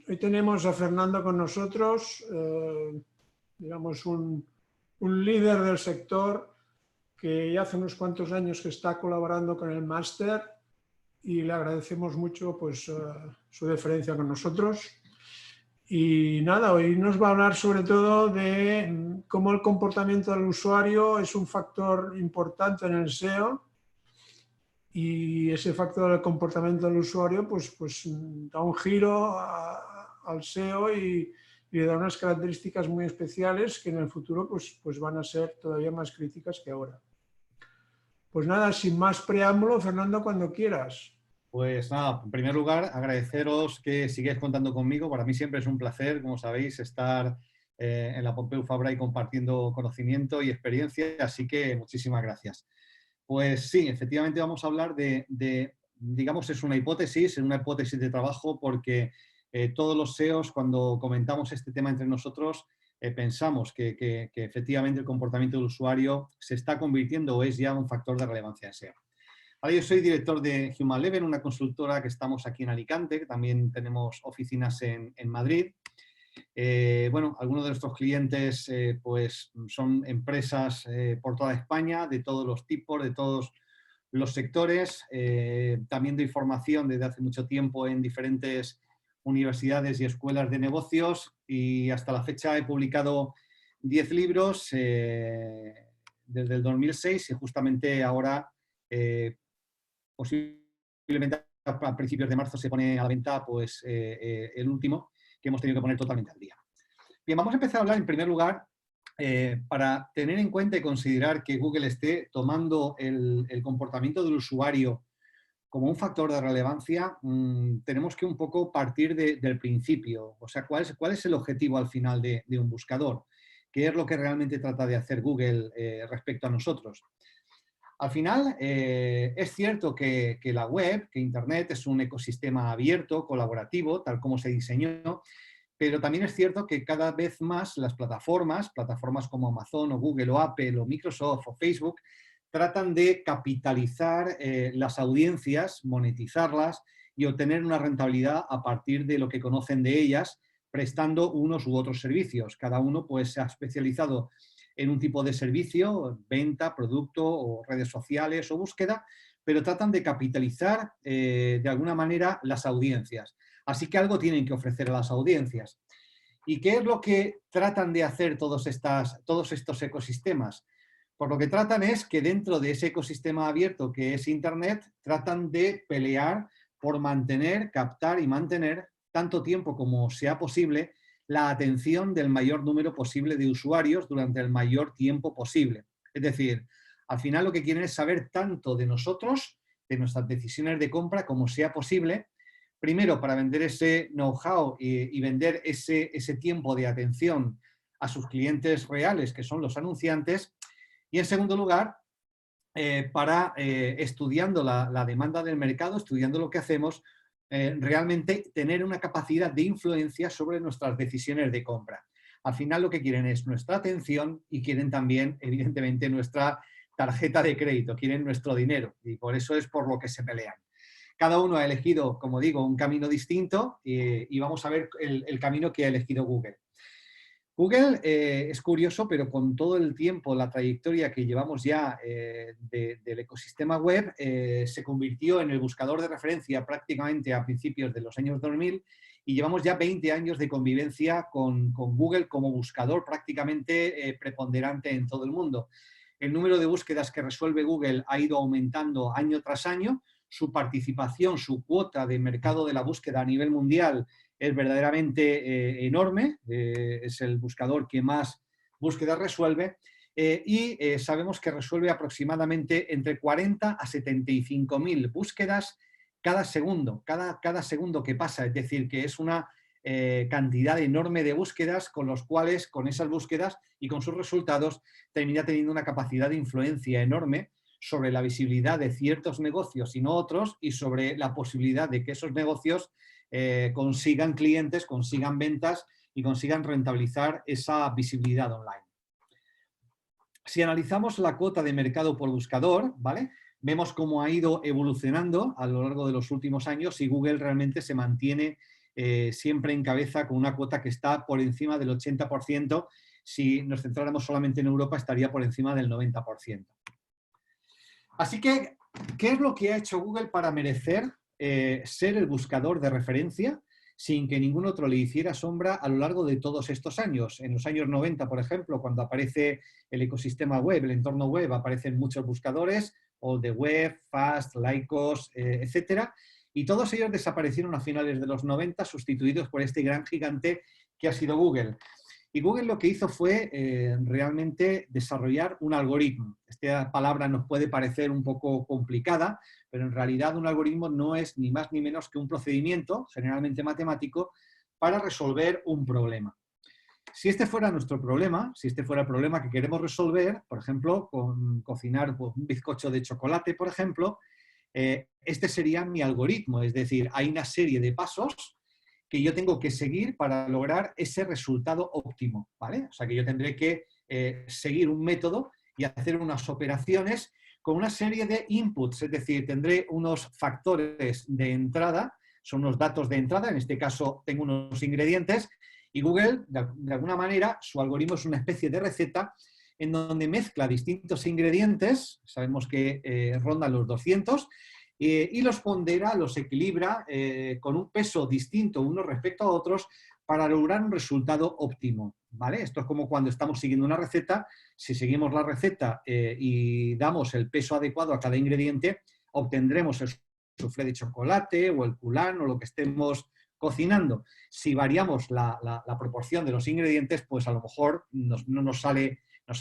Hoy tenemos a Fernando con nosotros, digamos un líder del sector que ya hace unos cuantos años que está colaborando con el máster y le agradecemos mucho pues, su deferencia con nosotros. Y nada, hoy nos va a hablar sobre todo de cómo el comportamiento del usuario es un factor importante en el SEO y ese factor del comportamiento del usuario pues da un giro al SEO y le da unas características muy especiales que en el futuro pues van a ser todavía más críticas que ahora. Pues nada, sin más preámbulo, Fernando, cuando quieras. Pues nada, en primer lugar, agradeceros que sigáis contando conmigo. Para mí siempre es un placer, como sabéis, estar en la Pompeu Fabra y compartiendo conocimiento y experiencia, así que muchísimas gracias. Pues sí, efectivamente vamos a hablar digamos, es una hipótesis de trabajo porque todos los SEOs, cuando comentamos este tema entre nosotros, pensamos que efectivamente el comportamiento del usuario se está convirtiendo o es ya un factor de relevancia en SEO. Ahora, yo soy director de Human Level, una consultora que estamos aquí en Alicante, que también tenemos oficinas en Madrid. Bueno, algunos de nuestros clientes pues son empresas por toda España, de todos los tipos, de todos los sectores. También doy formación desde hace mucho tiempo en diferentes universidades y escuelas de negocios y hasta la fecha he publicado 10 libros desde el 2006 y justamente ahora posiblemente a principios de marzo se pone a la venta pues, el último que hemos tenido que poner totalmente al día. Bien, vamos a empezar a hablar en primer lugar para tener en cuenta y considerar que Google esté tomando el comportamiento del usuario como un factor de relevancia, tenemos que un poco partir del principio. O sea, ¿cuál es el objetivo al final de un buscador? ¿Qué es lo que realmente trata de hacer Google respecto a nosotros? Al final, es cierto que la web, que Internet es un ecosistema abierto, colaborativo, tal como se diseñó, pero también es cierto que cada vez más las plataformas como Amazon o Google o Apple o Microsoft o Facebook, tratan de capitalizar las audiencias, monetizarlas y obtener una rentabilidad a partir de lo que conocen de ellas, prestando unos u otros servicios. Cada uno pues, se ha especializado en un tipo de servicio, venta, producto o redes sociales o búsqueda, pero tratan de capitalizar de alguna manera las audiencias. Así que algo tienen que ofrecer a las audiencias. ¿Y qué es lo que tratan de hacer todos estos ecosistemas? Por lo que tratan es que dentro de ese ecosistema abierto que es Internet, tratan de pelear por mantener, captar y mantener tanto tiempo como sea posible la atención del mayor número posible de usuarios durante el mayor tiempo posible. Es decir, al final lo que quieren es saber tanto de nosotros, de nuestras decisiones de compra, como sea posible, primero para vender ese know-how y vender ese tiempo de atención a sus clientes reales, que son los anunciantes, y en segundo lugar, para estudiando la demanda del mercado, estudiando lo que hacemos, realmente tener una capacidad de influencia sobre nuestras decisiones de compra. Al final lo que quieren es nuestra atención y quieren también, evidentemente, nuestra tarjeta de crédito, quieren nuestro dinero y por eso es por lo que se pelean. Cada uno ha elegido, como digo, un camino distinto y vamos a ver el camino que ha elegido Google. Google es curioso, pero con todo el tiempo, la trayectoria que llevamos ya del ecosistema web, se convirtió en el buscador de referencia prácticamente a principios de los años 2000 y llevamos ya 20 años de convivencia con Google como buscador prácticamente preponderante en todo el mundo. El número de búsquedas que resuelve Google ha ido aumentando año tras año, su participación, su cuota de mercado de la búsqueda a nivel mundial es verdaderamente enorme, es el buscador que más búsquedas resuelve y sabemos que resuelve aproximadamente entre 40 a 75.000 búsquedas cada segundo, cada segundo que pasa, es decir, que es una cantidad enorme de búsquedas con los cuales, con esas búsquedas y con sus resultados, termina teniendo una capacidad de influencia enorme sobre la visibilidad de ciertos negocios y no otros y sobre la posibilidad de que esos negocios consigan clientes, consigan ventas y consigan rentabilizar esa visibilidad online. Si analizamos la cuota de mercado por buscador, ¿vale? Vemos cómo ha ido evolucionando a lo largo de los últimos años y Google realmente se mantiene siempre encabeza con una cuota que está por encima del 80%. Si nos centráramos solamente en Europa, estaría por encima del 90%. Así que, ¿qué es lo que ha hecho Google para merecer ser el buscador de referencia sin que ningún otro le hiciera sombra a lo largo de todos estos años? En los años 90, por ejemplo, cuando aparece el ecosistema web, el entorno web, aparecen muchos buscadores, All the Web, Fast, Lycos, etcétera, y todos ellos desaparecieron a finales de los 90, sustituidos por este gran gigante que ha sido Google. Y Google lo que hizo fue realmente desarrollar un algoritmo. Esta palabra nos puede parecer un poco complicada, pero en realidad un algoritmo no es ni más ni menos que un procedimiento, generalmente matemático, para resolver un problema. Si este fuera nuestro problema, si este fuera el problema que queremos resolver, por ejemplo, con cocinar un bizcocho de chocolate, por ejemplo, este sería mi algoritmo. Es decir, hay una serie de pasos que yo tengo que seguir para lograr ese resultado óptimo, ¿vale? O sea, que yo tendré que seguir un método y hacer unas operaciones con una serie de inputs, es decir, tendré unos factores de entrada, son unos datos de entrada, en este caso tengo unos ingredientes, y Google, de alguna manera, su algoritmo es una especie de receta en donde mezcla distintos ingredientes, sabemos que rondan los 200, y los pondera, los equilibra con un peso distinto unos respecto a otros para lograr un resultado óptimo, ¿vale? Esto es como cuando estamos siguiendo una receta. Si seguimos la receta y damos el peso adecuado a cada ingrediente, obtendremos el soufflé de chocolate o el coulant o lo que estemos cocinando. Si variamos la proporción de los ingredientes, pues a lo mejor no nos sale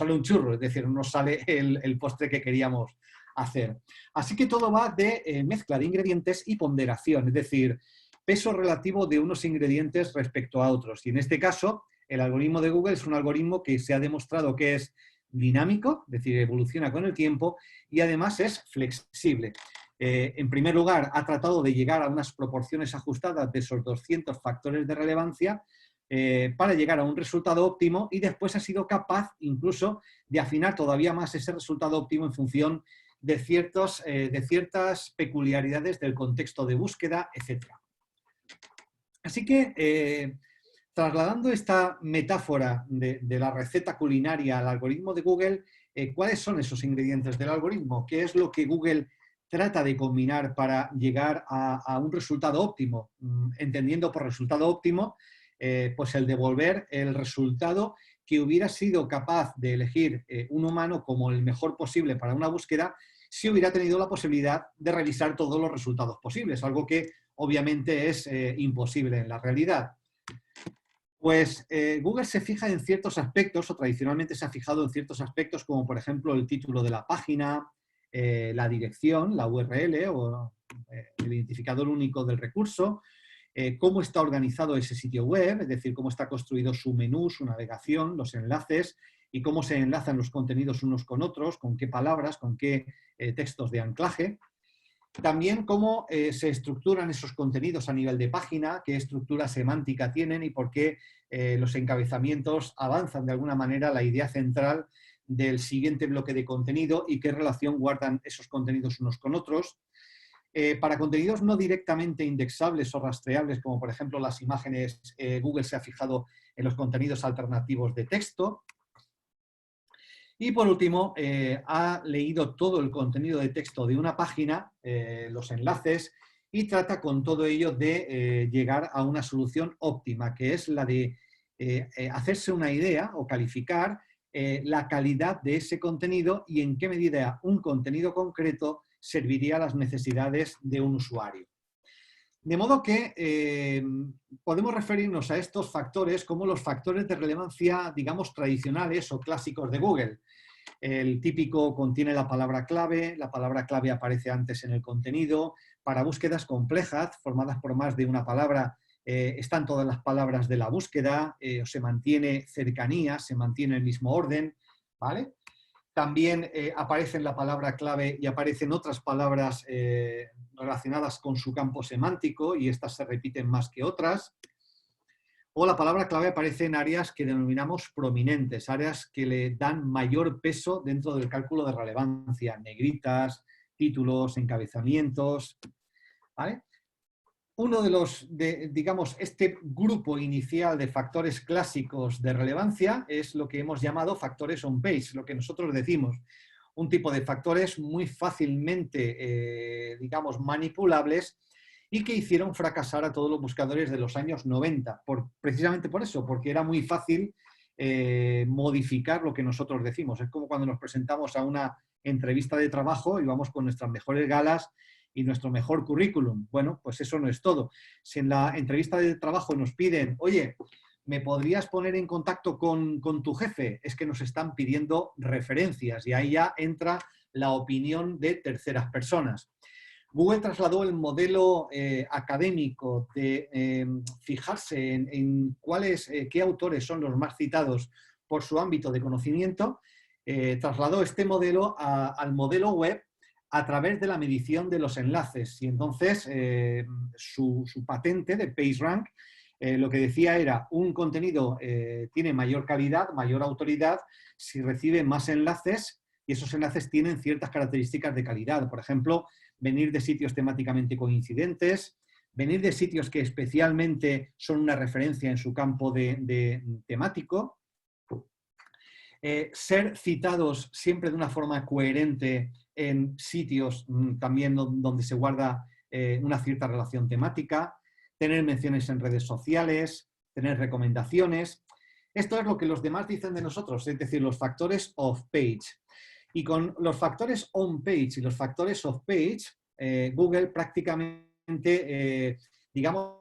un churro, es decir, no nos sale el postre que queríamos hacer. Así que todo va de mezcla de ingredientes y ponderación, es decir, peso relativo de unos ingredientes respecto a otros. Y en este caso, el algoritmo de Google es un algoritmo que se ha demostrado que es dinámico, es decir, evoluciona con el tiempo y además es flexible. En primer lugar, ha tratado de llegar a unas proporciones ajustadas de esos 200 factores de relevancia para llegar a un resultado óptimo, y después ha sido capaz incluso de afinar todavía más ese resultado óptimo en función de ciertas peculiaridades del contexto de búsqueda, etc. Así que, trasladando esta metáfora de la receta culinaria al algoritmo de Google, ¿cuáles son esos ingredientes del algoritmo? ¿Qué es lo que Google trata de combinar para llegar a un resultado óptimo? Entendiendo por resultado óptimo, pues el devolver el resultado que hubiera sido capaz de elegir un humano como el mejor posible para una búsqueda si hubiera tenido la posibilidad de revisar todos los resultados posibles, algo que obviamente es imposible en la realidad. Pues Google se fija en ciertos aspectos, o tradicionalmente se ha fijado en ciertos aspectos, como por ejemplo el título de la página, la dirección, la URL o el identificador único del recurso, cómo está organizado ese sitio web, es decir, cómo está construido su menú, su navegación, los enlaces y cómo se enlazan los contenidos unos con otros, con qué palabras, con qué textos de anclaje. También cómo se estructuran esos contenidos a nivel de página, qué estructura semántica tienen y por qué los encabezamientos avanzan de alguna manera la idea central del siguiente bloque de contenido y qué relación guardan esos contenidos unos con otros. Para contenidos no directamente indexables o rastreables, como por ejemplo las imágenes, Google se ha fijado en los contenidos alternativos de texto. Y por último, ha leído todo el contenido de texto de una página, los enlaces, y trata con todo ello de llegar a una solución óptima, que es la de hacerse una idea o calificar la calidad de ese contenido y en qué medida un contenido concreto serviría a las necesidades de un usuario. De modo que podemos referirnos a estos factores como los factores de relevancia, digamos, tradicionales o clásicos de Google. El típico contiene la palabra clave aparece antes en el contenido. Para búsquedas complejas, formadas por más de una palabra, están todas las palabras de la búsqueda, o se mantiene cercanía, se mantiene el mismo orden, ¿vale? También aparece la palabra clave y aparecen otras palabras relacionadas con su campo semántico y estas se repiten más que otras. O la palabra clave aparece en áreas que denominamos prominentes, áreas que le dan mayor peso dentro del cálculo de relevancia, negritas, títulos, encabezamientos, ¿vale? uno de los, digamos, este grupo inicial de factores clásicos de relevancia es lo que hemos llamado factores on-page, lo que nosotros decimos, un tipo de factores muy fácilmente, digamos, manipulables y que hicieron fracasar a todos los buscadores de los años 90, precisamente por eso, porque era muy fácil modificar lo que nosotros decimos. Es como cuando nos presentamos a una entrevista de trabajo y vamos con nuestras mejores galas y nuestro mejor currículum. Bueno, pues eso no es todo. Si en la entrevista de trabajo nos piden, oye, ¿me podrías poner en contacto con tu jefe? Es que nos están pidiendo referencias y ahí ya entra la opinión de terceras personas. Google trasladó el modelo académico de fijarse en qué autores son los más citados por su ámbito de conocimiento, trasladó este modelo al modelo web a través de la medición de los enlaces. Y entonces su patente de PageRank lo que decía era un contenido tiene mayor calidad, mayor autoridad si recibe más enlaces y esos enlaces tienen ciertas características de calidad. Por ejemplo, venir de sitios temáticamente coincidentes, venir de sitios que especialmente son una referencia en su campo de temático, ser citados siempre de una forma coherente en sitios también donde se guarda una cierta relación temática, tener menciones en redes sociales, tener recomendaciones. Esto es lo que los demás dicen de nosotros, es decir, los factores off-page. Y con los factores on-page y los factores off-page, Google prácticamente, digamos,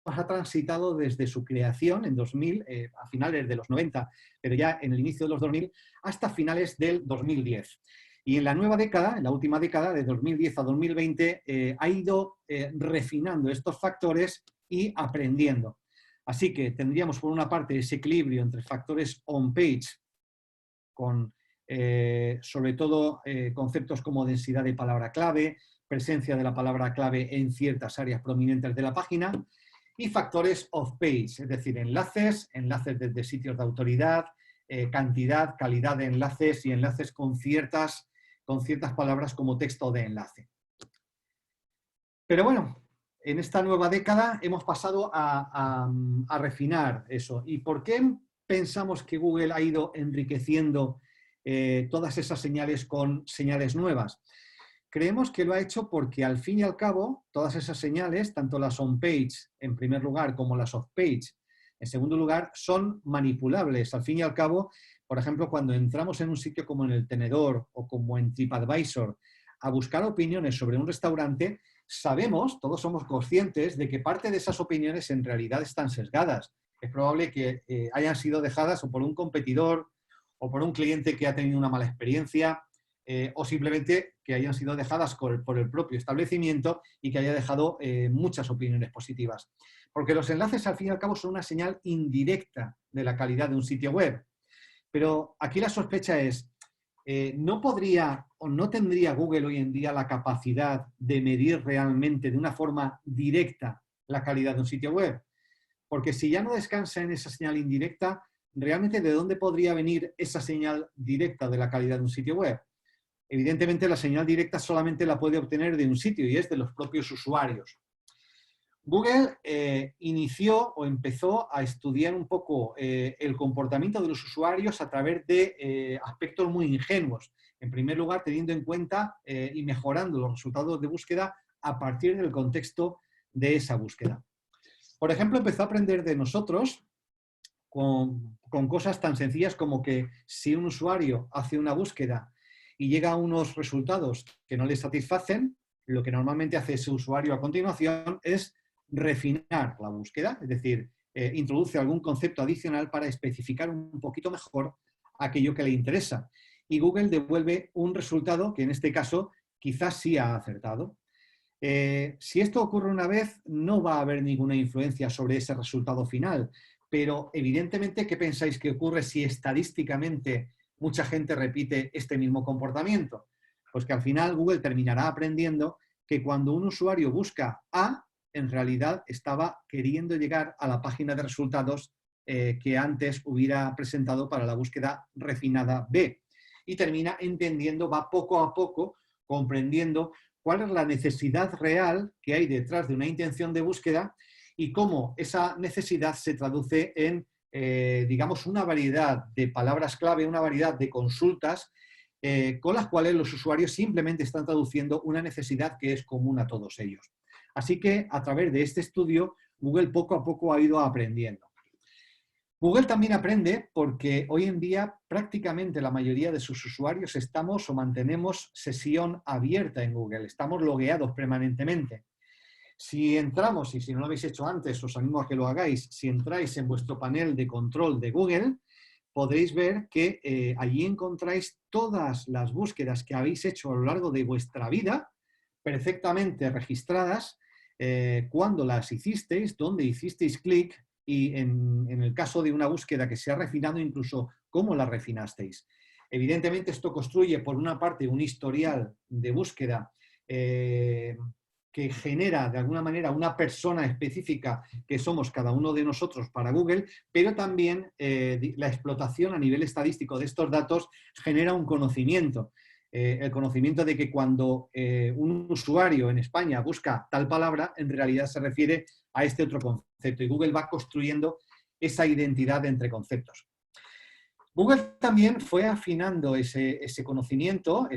ha transitado desde su creación en 2000, a finales de los 90, pero ya en el inicio de los 2000, hasta finales del 2010. Y en la nueva década, en la última década, de 2010 a 2020, ha ido refinando estos factores y aprendiendo. Así que tendríamos por una parte ese equilibrio entre factores on-page, con sobre todo conceptos como densidad de palabra clave, presencia de la palabra clave en ciertas áreas prominentes de la página, y factores off-page, es decir, enlaces desde sitios de autoridad, cantidad, calidad de enlaces y enlaces con ciertas palabras como texto de enlace. Pero bueno, en esta nueva década hemos pasado a refinar eso. ¿Y por qué pensamos que Google ha ido enriqueciendo todas esas señales con señales nuevas? Creemos que lo ha hecho porque al fin y al cabo todas esas señales, tanto las on-page en primer lugar como las off-page en segundo lugar, son manipulables. Al fin y al cabo, por ejemplo, cuando entramos en un sitio como en El Tenedor o como en TripAdvisor a buscar opiniones sobre un restaurante, sabemos, todos somos conscientes de que parte de esas opiniones en realidad están sesgadas. Es probable que hayan sido dejadas o por un competidor o por un cliente que ha tenido una mala experiencia, o simplemente que hayan sido dejadas por el propio establecimiento y que haya dejado muchas opiniones positivas. Porque los enlaces, al fin y al cabo, son una señal indirecta de la calidad de un sitio web. Pero aquí la sospecha es, ¿no podría o no tendría Google hoy en día la capacidad de medir realmente de una forma directa la calidad de un sitio web? Porque si ya no descansa en esa señal indirecta, ¿realmente de dónde podría venir esa señal directa de la calidad de un sitio web? Evidentemente, la señal directa solamente la puede obtener de un sitio y es de los propios usuarios. Google inició o empezó a estudiar un poco el comportamiento de los usuarios a través de aspectos muy ingenuos. En primer lugar, teniendo en cuenta y mejorando los resultados de búsqueda a partir del contexto de esa búsqueda. Por ejemplo, empezó a aprender de nosotros con cosas tan sencillas como que si un usuario hace una búsqueda y llega a unos resultados que no le satisfacen, lo que normalmente hace ese usuario a continuación es refinar la búsqueda, es decir, introduce algún concepto adicional para especificar un poquito mejor aquello que le interesa. Y Google devuelve un resultado que en este caso quizás sí ha acertado. Si esto ocurre una vez, no va a haber ninguna influencia sobre ese resultado final, pero evidentemente, ¿qué pensáis que ocurre si estadísticamente mucha gente repite este mismo comportamiento? Pues que al final Google terminará aprendiendo que cuando un usuario busca A, en realidad estaba queriendo llegar a la página de resultados que antes hubiera presentado para la búsqueda refinada B. Y termina entendiendo, va poco a poco comprendiendo cuál es la necesidad real que hay detrás de una intención de búsqueda y cómo esa necesidad se traduce en, digamos, una variedad de palabras clave, una variedad de consultas con las cuales los usuarios simplemente están traduciendo una necesidad que es común a todos ellos. Así que a través de este estudio, Google poco a poco ha ido aprendiendo. Google también aprende porque hoy en día prácticamente la mayoría de sus usuarios estamos o mantenemos sesión abierta en Google, estamos logueados permanentemente. Si entramos, y si no lo habéis hecho antes, os animo a que lo hagáis, si entráis en vuestro panel de control de Google, podréis ver que allí encontráis todas las búsquedas que habéis hecho a lo largo de vuestra vida, perfectamente registradas, cuándo las hicisteis, dónde hicisteis clic y en el caso de una búsqueda que se ha refinado, incluso cómo la refinasteis. Evidentemente esto construye por una parte un historial de búsqueda que genera de alguna manera una persona específica que somos cada uno de nosotros para Google, pero también la explotación a nivel estadístico de estos datos genera un conocimiento. El conocimiento de que cuando un usuario en España busca tal palabra, en realidad se refiere a este otro concepto y Google va construyendo esa identidad entre conceptos. Google también fue afinando ese conocimiento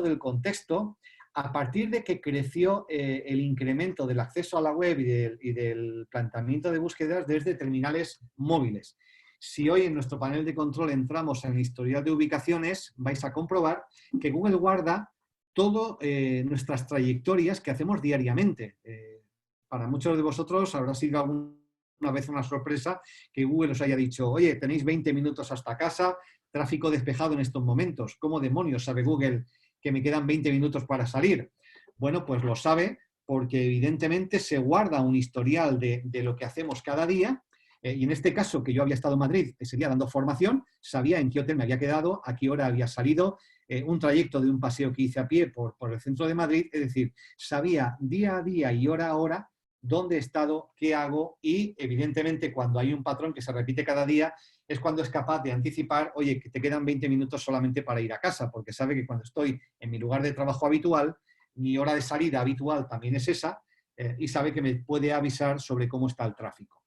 del contexto a partir de que creció el incremento del acceso a la web y del planteamiento de búsquedas desde terminales móviles. Si hoy en nuestro panel de control entramos en el historial de ubicaciones, vais a comprobar que Google guarda todas nuestras trayectorias que hacemos diariamente. Para muchos de vosotros habrá sido alguna vez una sorpresa que Google os haya dicho, oye, tenéis 20 minutos hasta casa, tráfico despejado en estos momentos. ¿Cómo demonios sabe Google que me quedan 20 minutos para salir? Bueno, pues lo sabe porque evidentemente se guarda un historial de lo que hacemos cada día y en este caso, que yo había estado en Madrid, ese día dando formación, sabía en qué hotel me había quedado, a qué hora había salido, un trayecto de un paseo que hice a pie por el centro de Madrid, es decir, sabía día a día y hora a hora dónde he estado, qué hago y, evidentemente, cuando hay un patrón que se repite cada día, es cuando es capaz de anticipar, oye, que te quedan 20 minutos solamente para ir a casa, porque sabe que cuando estoy en mi lugar de trabajo habitual, mi hora de salida habitual también es esa y sabe que me puede avisar sobre cómo está el tráfico.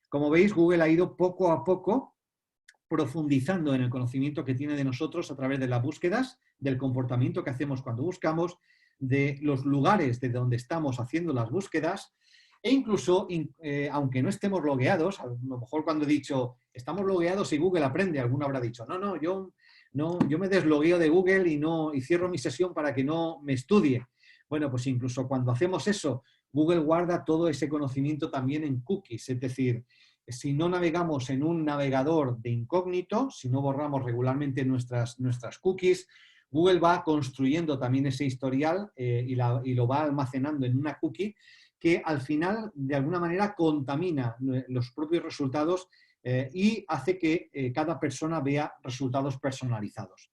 Como veis, Google ha ido poco a poco profundizando en el conocimiento que tiene de nosotros a través de las búsquedas, del comportamiento que hacemos cuando buscamos, de los lugares de donde estamos haciendo las búsquedas e incluso, aunque no estemos logueados, a lo mejor cuando he dicho estamos logueados y Google aprende, alguno habrá dicho no, yo me deslogueo de Google y cierro mi sesión para que no me estudie. Bueno, pues incluso cuando hacemos eso, Google guarda todo ese conocimiento también en cookies, es decir, si no navegamos en un navegador de incógnito, si no borramos regularmente nuestras cookies, Google va construyendo también ese historial y lo va almacenando en una cookie que al final, de alguna manera, contamina los propios resultados y hace que cada persona vea resultados personalizados.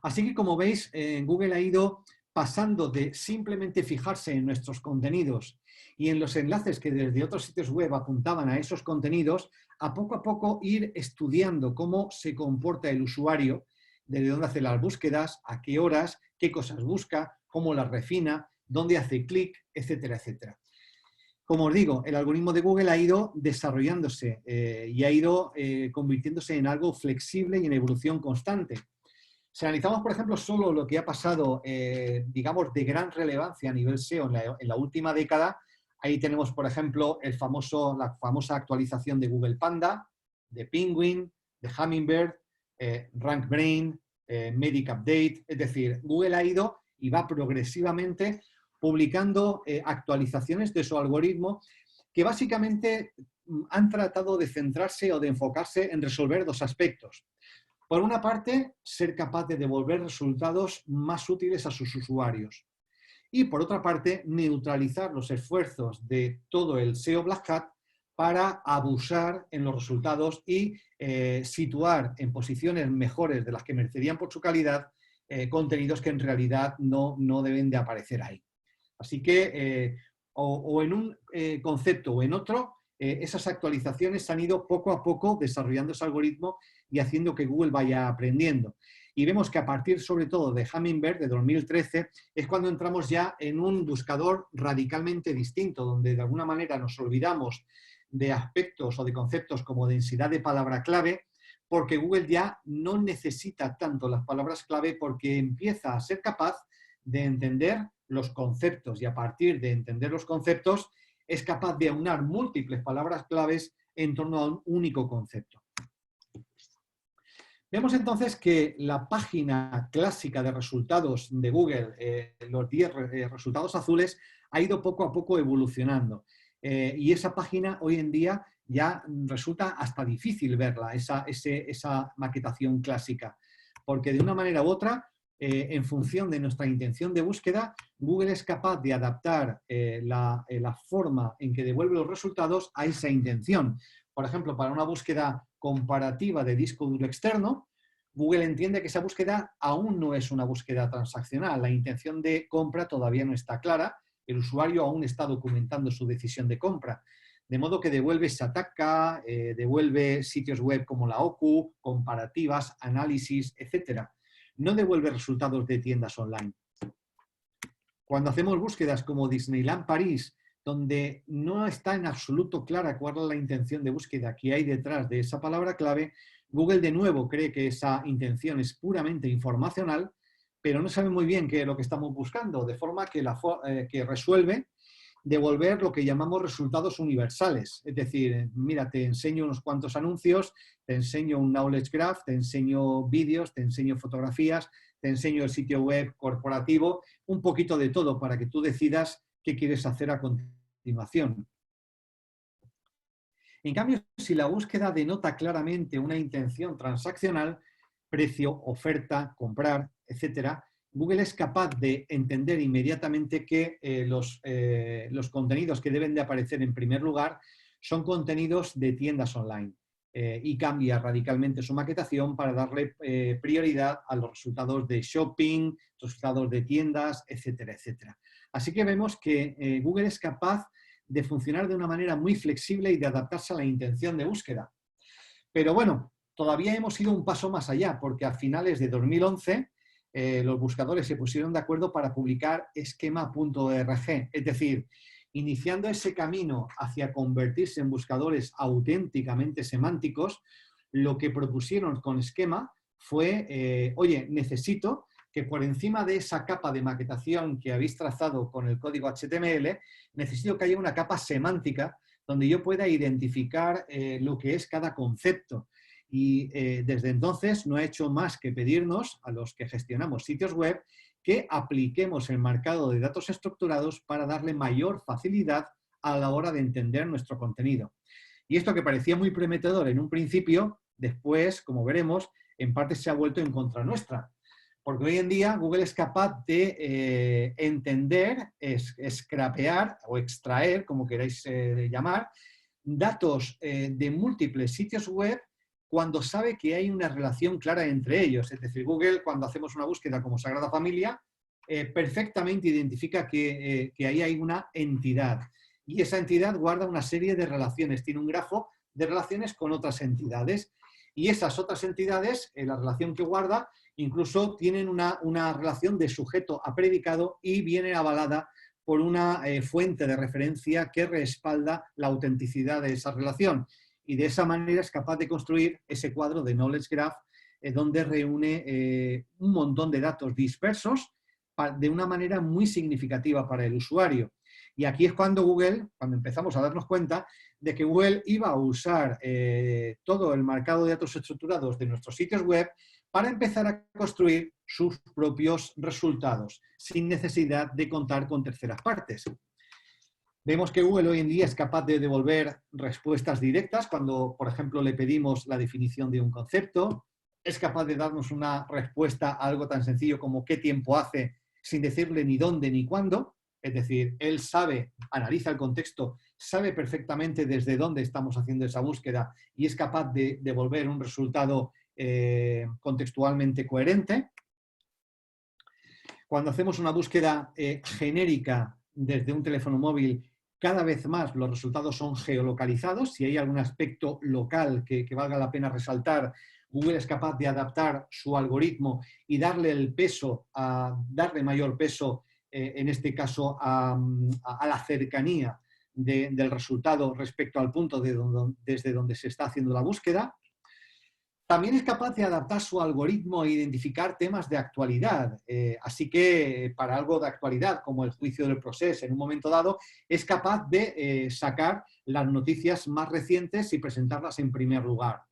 Así que, como veis, Google ha ido pasando de simplemente fijarse en nuestros contenidos y en los enlaces que desde otros sitios web apuntaban a esos contenidos, a poco ir estudiando cómo se comporta el usuario, desde dónde hace las búsquedas, a qué horas, qué cosas busca, cómo las refina, dónde hace clic, etcétera, etcétera. Como os digo, el algoritmo de Google ha ido desarrollándose y ha ido convirtiéndose en algo flexible y en evolución constante. Si analizamos, por ejemplo, solo lo que ha pasado, digamos, de gran relevancia a nivel SEO en la última década, ahí tenemos, por ejemplo, la famosa actualización de Google Panda, de Penguin, de Hummingbird, RankBrain, Medic Update. Es decir, Google ha ido y va progresivamente publicando actualizaciones de su algoritmo que básicamente han tratado de centrarse o de enfocarse en resolver dos aspectos. Por una parte, ser capaz de devolver resultados más útiles a sus usuarios. Y por otra parte, neutralizar los esfuerzos de todo el SEO Black Hat para abusar en los resultados y situar en posiciones mejores de las que merecerían por su calidad contenidos que en realidad no deben de aparecer ahí. Así que, o en un concepto o en otro, esas actualizaciones han ido poco a poco desarrollando ese algoritmo y haciendo que Google vaya aprendiendo. y vemos que a partir sobre todo de Hummingbird de 2013 es cuando entramos ya en un buscador radicalmente distinto, donde de alguna manera nos olvidamos de aspectos o de conceptos como densidad de palabra clave, porque Google ya no necesita tanto las palabras clave porque empieza a ser capaz de entender los conceptos y a partir de entender los conceptos es capaz de aunar múltiples palabras claves en torno a un único concepto. Vemos entonces que la página clásica de resultados de Google, los 10 resultados azules, ha ido poco a poco evolucionando. Y esa página hoy en día ya resulta hasta difícil verla, esa maquetación clásica, porque de una manera u otra, en función de nuestra intención de búsqueda, Google es capaz de adaptar la forma en que devuelve los resultados a esa intención. Por ejemplo, para una búsqueda comparativa de disco duro externo, Google entiende que esa búsqueda aún no es una búsqueda transaccional. La intención de compra todavía no está clara. El usuario aún está documentando su decisión de compra. De modo que devuelve Shataka, devuelve sitios web como la OCU, comparativas, análisis, etc. No devuelve resultados de tiendas online. Cuando hacemos búsquedas como Disneyland París, donde no está en absoluto clara cuál es la intención de búsqueda que hay detrás de esa palabra clave, Google de nuevo cree que esa intención es puramente informacional, pero no sabe muy bien qué es lo que estamos buscando, de forma que resuelve devolver lo que llamamos resultados universales. Es decir, mira, te enseño unos cuantos anuncios, te enseño un knowledge graph, te enseño vídeos, te enseño fotografías, te enseño el sitio web corporativo, un poquito de todo para que tú decidas qué quieres hacer a continuación. En cambio, si la búsqueda denota claramente una intención transaccional, precio, oferta, comprar, etcétera, Google es capaz de entender inmediatamente que los contenidos que deben de aparecer en primer lugar son contenidos de tiendas online y cambia radicalmente su maquetación para darle prioridad a los resultados de shopping, resultados de tiendas, etcétera, etcétera. Así que vemos que Google es capaz de funcionar de una manera muy flexible y de adaptarse a la intención de búsqueda. Pero bueno, todavía hemos ido un paso más allá, porque a finales de 2011 los buscadores se pusieron de acuerdo para publicar Schema.org, es decir, iniciando ese camino hacia convertirse en buscadores auténticamente semánticos, lo que propusieron con Schema fue, oye, necesito que por encima de esa capa de maquetación que habéis trazado con el código HTML, necesito que haya una capa semántica donde yo pueda identificar lo que es cada concepto. Y desde entonces no ha hecho más que pedirnos a los que gestionamos sitios web que apliquemos el marcado de datos estructurados para darle mayor facilidad a la hora de entender nuestro contenido. Y esto que parecía muy prometedor en un principio, después, como veremos, en parte se ha vuelto en contra nuestra. Porque hoy en día Google es capaz de entender, scrapear o extraer, como queráis llamar, datos de múltiples sitios web cuando sabe que hay una relación clara entre ellos. Es decir, Google, cuando hacemos una búsqueda como Sagrada Familia, perfectamente identifica que ahí hay una entidad. Y esa entidad guarda una serie de relaciones, tiene un grafo de relaciones con otras entidades. Y esas otras entidades, la relación que guarda, incluso tienen una relación de sujeto a predicado y viene avalada por una fuente de referencia que respalda la autenticidad de esa relación. Y de esa manera es capaz de construir ese cuadro de Knowledge Graph donde reúne un montón de datos dispersos de una manera muy significativa para el usuario. Y aquí es cuando empezamos a darnos cuenta de que Google iba a usar todo el marcado de datos estructurados de nuestros sitios web para empezar a construir sus propios resultados, sin necesidad de contar con terceras partes. Vemos que Google hoy en día es capaz de devolver respuestas directas cuando, por ejemplo, le pedimos la definición de un concepto. Es capaz de darnos una respuesta a algo tan sencillo como qué tiempo hace, sin decirle ni dónde ni cuándo. Es decir, él sabe, analiza el contexto, sabe perfectamente desde dónde estamos haciendo esa búsqueda y es capaz de devolver un resultado contextualmente coherente. Cuando hacemos una búsqueda genérica desde un teléfono móvil, cada vez más los resultados son geolocalizados. Si hay algún aspecto local que valga la pena resaltar, Google es capaz de adaptar su algoritmo y darle darle mayor peso, en este caso, a la cercanía del resultado respecto al punto desde donde se está haciendo la búsqueda. También es capaz de adaptar su algoritmo e identificar temas de actualidad. Así que para algo de actualidad, como el juicio del proceso en un momento dado, es capaz de sacar las noticias más recientes y presentarlas en primer lugar.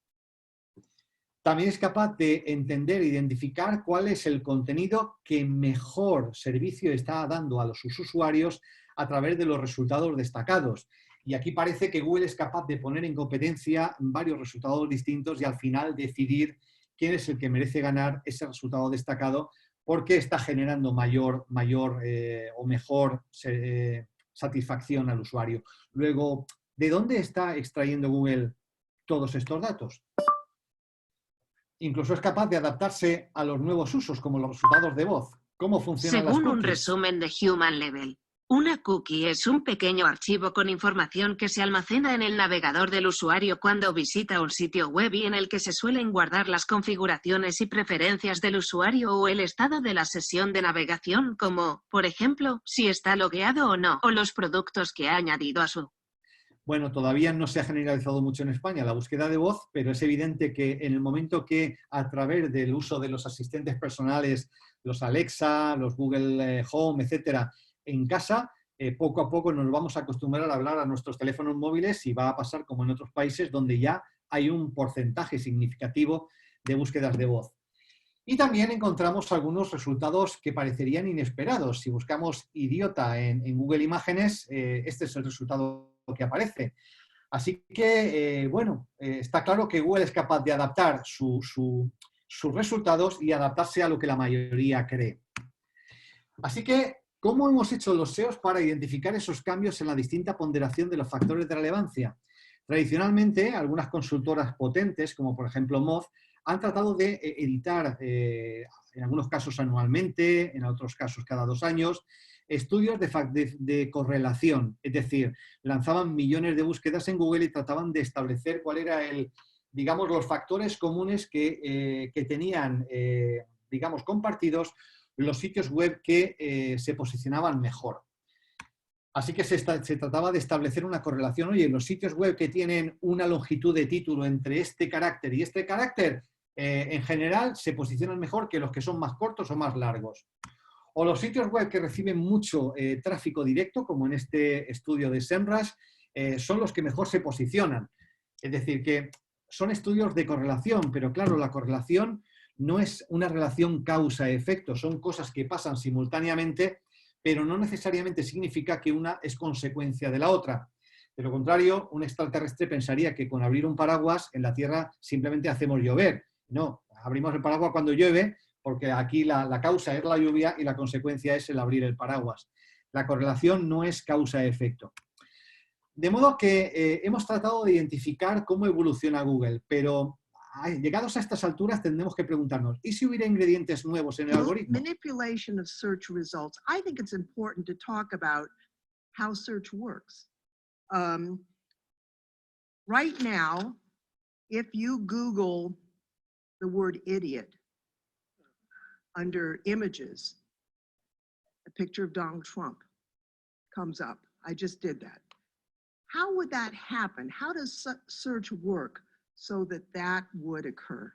También es capaz de entender e identificar cuál es el contenido que mejor servicio está dando a sus usuarios a través de los resultados destacados. Y aquí parece que Google es capaz de poner en competencia varios resultados distintos y al final decidir quién es el que merece ganar ese resultado destacado porque está generando mayor o mejor satisfacción al usuario. Luego, ¿de dónde está extrayendo Google todos estos datos? Incluso es capaz de adaptarse a los nuevos usos, como los resultados de voz. ¿Cómo funcionan las cookies? Según un resumen de Human Level, una cookie es un pequeño archivo con información que se almacena en el navegador del usuario cuando visita un sitio web y en el que se suelen guardar las configuraciones y preferencias del usuario o el estado de la sesión de navegación, como, por ejemplo, si está logueado o no, o los productos que ha añadido a su... Bueno, todavía no se ha generalizado mucho en España la búsqueda de voz, pero es evidente que en el momento que a través del uso de los asistentes personales, los Alexa, los Google Home, etcétera, en casa, poco a poco nos vamos a acostumbrar a hablar a nuestros teléfonos móviles y va a pasar como en otros países donde ya hay un porcentaje significativo de búsquedas de voz. Y también encontramos algunos resultados que parecerían inesperados. Si buscamos idiota en Google Imágenes, este es el resultado que aparece. Así que, bueno, está claro que Google es capaz de adaptar sus resultados y adaptarse a lo que la mayoría cree. Así que, ¿cómo hemos hecho los SEOs para identificar esos cambios en la distinta ponderación de los factores de relevancia? Tradicionalmente, algunas consultoras potentes, como por ejemplo Moz, han tratado de editar, en algunos casos anualmente, en otros casos cada 2 años, estudios de correlación. Es decir, lanzaban millones de búsquedas en Google y trataban de establecer cuál era digamos, los factores comunes que tenían, digamos, compartidos los sitios web que se posicionaban mejor. Así que se trataba de establecer una correlación. Oye, los sitios web que tienen una longitud de título entre este carácter y este carácter, en general se posicionan mejor que los que son más cortos o más largos. O los sitios web que reciben mucho tráfico directo, como en este estudio de SEMrush, son los que mejor se posicionan. Es decir, que son estudios de correlación, pero claro, la correlación no es una relación causa-efecto, son cosas que pasan simultáneamente, pero no necesariamente significa que una es consecuencia de la otra. De lo contrario, un extraterrestre pensaría que con abrir un paraguas en la Tierra simplemente hacemos llover. No, abrimos el paraguas cuando llueve, porque aquí la causa es la lluvia y la consecuencia es el abrir el paraguas. La correlación no es causa-efecto. De modo que hemos tratado de identificar cómo evoluciona Google, pero llegados a estas alturas tendremos que preguntarnos, ¿y si hubiera ingredientes nuevos en el algoritmo? Manipulation of search results. I think it's important to talk about how search works. Right now, if you Google the word idiot under images, a picture of Donald Trump comes up. I just did that. How would that happen? How does search work so that that would occur?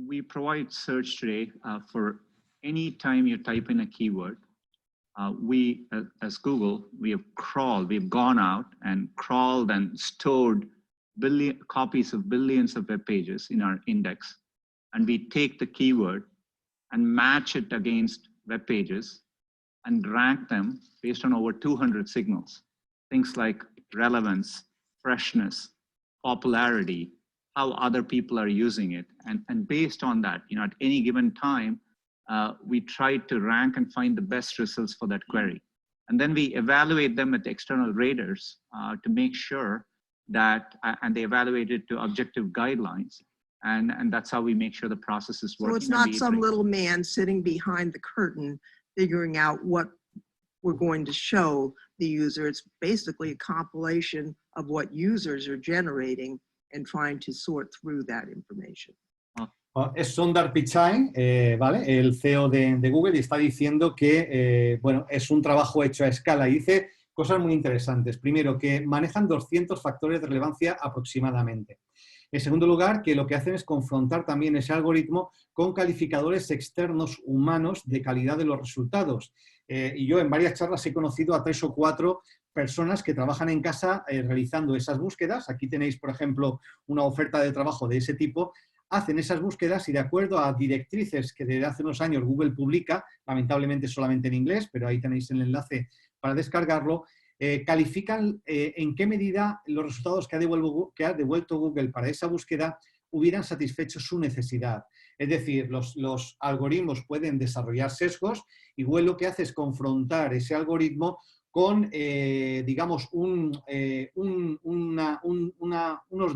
We provide search today for any time you type in a keyword. We, as Google, we've gone out and crawled and stored copies of billions of web pages in our index. And we take the keyword and match it against web pages and rank them based on over 200 signals. Things like relevance, freshness, popularity, how other people are using it. And based on that, at any given time, we try to rank and find the best results for that query. And then we evaluate them with external raters to make sure that, and they evaluate it to objective guidelines. And that's how we make sure the process is working. So it's not some little man sitting behind the curtain figuring out what we're going to show the user. It's basically a compilation of what users are generating and trying to sort through that information. Es Sundar Pichai, ¿vale? El CEO de Google, y está diciendo que bueno, es un trabajo hecho a escala y dice cosas muy interesantes. Primero, que manejan 200 factores de relevancia aproximadamente. En segundo lugar, que lo que hacen es confrontar también ese algoritmo con calificadores externos humanos de calidad de los resultados. Y yo en varias charlas he conocido a 3 o 4 personas que trabajan en casa realizando esas búsquedas. Aquí tenéis, por ejemplo, una oferta de trabajo de ese tipo. Hacen esas búsquedas y de acuerdo a directrices que desde hace unos años Google publica, lamentablemente solamente en inglés, pero ahí tenéis el enlace para descargarlo, califican en qué medida los resultados que ha devuelto Google para esa búsqueda hubieran satisfecho su necesidad. Es decir, los algoritmos pueden desarrollar sesgos y Google lo que hace es confrontar ese algoritmo con, digamos, unos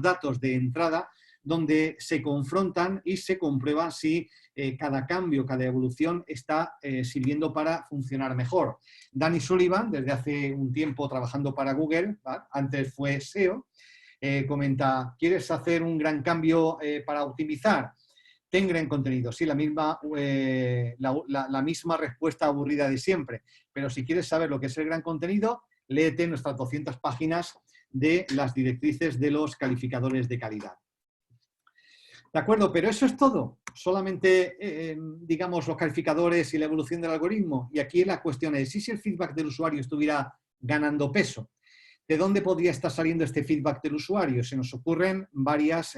datos de entrada donde se confrontan y se comprueba si cada cambio, cada evolución está sirviendo para funcionar mejor. Danny Sullivan, desde hace un tiempo trabajando para Google, ¿vale? Antes fue SEO, comenta, ¿quieres hacer un gran cambio para optimizar? Ten gran contenido. Sí, la misma respuesta aburrida de siempre. Pero si quieres saber lo que es el gran contenido, léete nuestras 200 páginas de las directrices de los calificadores de calidad. ¿De acuerdo? Pero eso es todo. Solamente, digamos, los calificadores y la evolución del algoritmo. Y aquí la cuestión es, si el feedback del usuario estuviera ganando peso, ¿de dónde podría estar saliendo este feedback del usuario? Se nos ocurren varios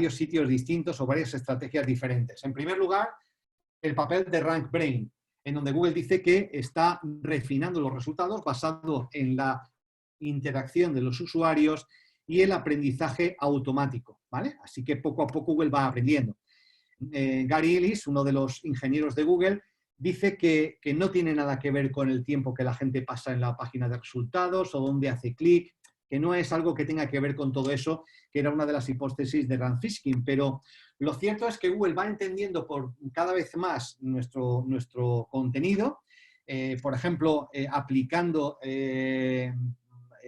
sitios distintos o varias estrategias diferentes. En primer lugar, el papel de RankBrain, en donde Google dice que está refinando los resultados basado en la interacción de los usuarios y el aprendizaje automático, ¿vale? Así que poco a poco Google va aprendiendo. Gary Illyes, uno de los ingenieros de Google, dice que no tiene nada que ver con el tiempo que la gente pasa en la página de resultados o dónde hace clic, que no es algo que tenga que ver con todo eso, que era una de las hipótesis de Rand Fishkin, pero lo cierto es que Google va entendiendo por cada vez más nuestro contenido, por ejemplo, aplicando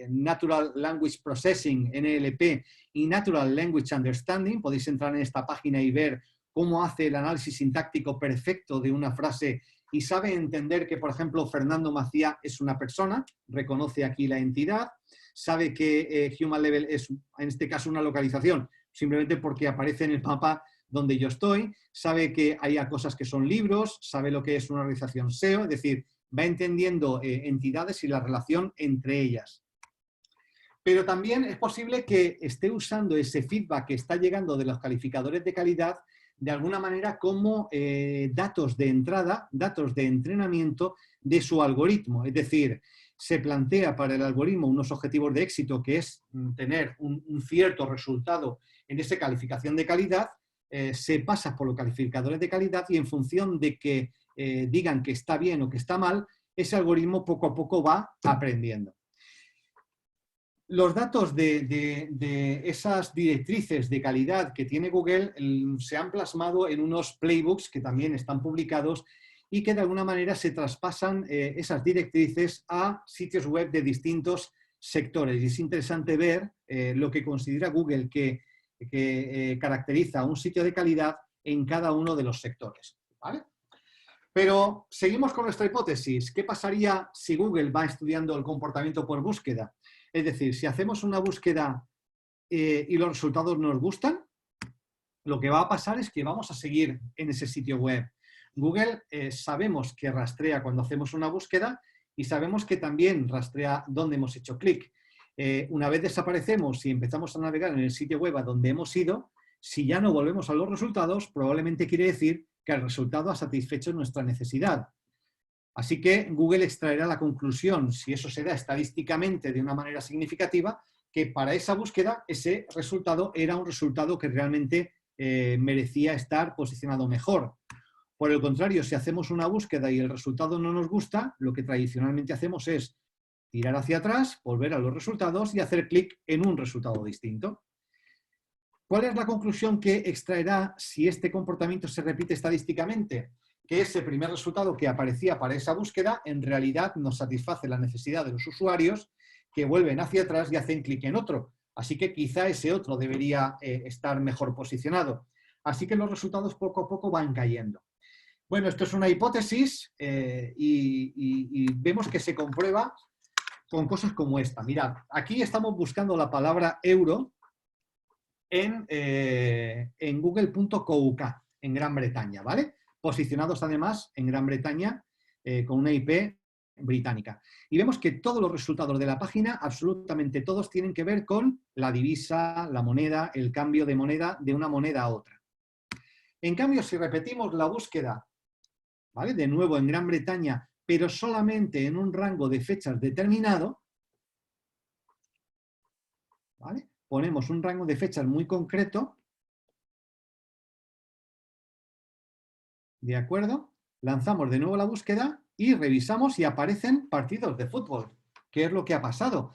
Natural Language Processing, NLP, y Natural Language Understanding. Podéis entrar en esta página y ver cómo hace el análisis sintáctico perfecto de una frase y sabe entender que, por ejemplo, Fernando Macía es una persona, reconoce aquí la entidad, sabe que Human Level es, en este caso, una localización, simplemente porque aparece en el mapa donde yo estoy, sabe que hay cosas que son libros, sabe lo que es una organización SEO, es decir, va entendiendo entidades y la relación entre ellas. Pero también es posible que esté usando ese feedback que está llegando de los calificadores de calidad de alguna manera como datos de entrada, datos de entrenamiento de su algoritmo. Es decir, se plantea para el algoritmo unos objetivos de éxito, que es tener un cierto resultado en esa calificación de calidad, se pasa por los calificadores de calidad y en función de que digan que está bien o que está mal, ese algoritmo poco a poco va aprendiendo. Los datos de esas directrices de calidad que tiene Google se han plasmado en unos playbooks que también están publicados y que de alguna manera se traspasan esas directrices a sitios web de distintos sectores. Y es interesante ver lo que considera Google que caracteriza a un sitio de calidad en cada uno de los sectores, ¿vale? Pero seguimos con nuestra hipótesis. ¿Qué pasaría si Google va estudiando el comportamiento por búsqueda? Es decir, si hacemos una búsqueda y los resultados nos gustan, lo que va a pasar es que vamos a seguir en ese sitio web. Google sabemos que rastrea cuando hacemos una búsqueda y sabemos que también rastrea dónde hemos hecho clic. Una vez desaparecemos y empezamos a navegar en el sitio web a donde hemos ido, si ya no volvemos a los resultados, probablemente quiere decir que el resultado ha satisfecho nuestra necesidad. Así que Google extraerá la conclusión, si eso se da estadísticamente de una manera significativa, que para esa búsqueda ese resultado era un resultado que realmente merecía estar posicionado mejor. Por el contrario, si hacemos una búsqueda y el resultado no nos gusta, lo que tradicionalmente hacemos es tirar hacia atrás, volver a los resultados y hacer clic en un resultado distinto. ¿Cuál es la conclusión que extraerá si este comportamiento se repite estadísticamente? Que ese primer resultado que aparecía para esa búsqueda en realidad nos satisface la necesidad de los usuarios que vuelven hacia atrás y hacen clic en otro. Así que quizá ese otro debería estar mejor posicionado. Así que los resultados poco a poco van cayendo. Bueno, esto es una hipótesis y vemos que se comprueba con cosas como esta. Mirad, aquí estamos buscando la palabra euro en google.co.uk, en Gran Bretaña, ¿vale? Posicionados además en Gran Bretaña con una IP británica. Y vemos que todos los resultados de la página, absolutamente todos, tienen que ver con la divisa, la moneda, el cambio de moneda de una moneda a otra. En cambio, si repetimos la búsqueda, ¿vale? De nuevo en Gran Bretaña, pero solamente en un rango de fechas determinado, ¿vale? Ponemos un rango de fechas muy concreto, ¿de acuerdo? Lanzamos de nuevo la búsqueda y revisamos si aparecen partidos de fútbol. ¿Qué es lo que ha pasado?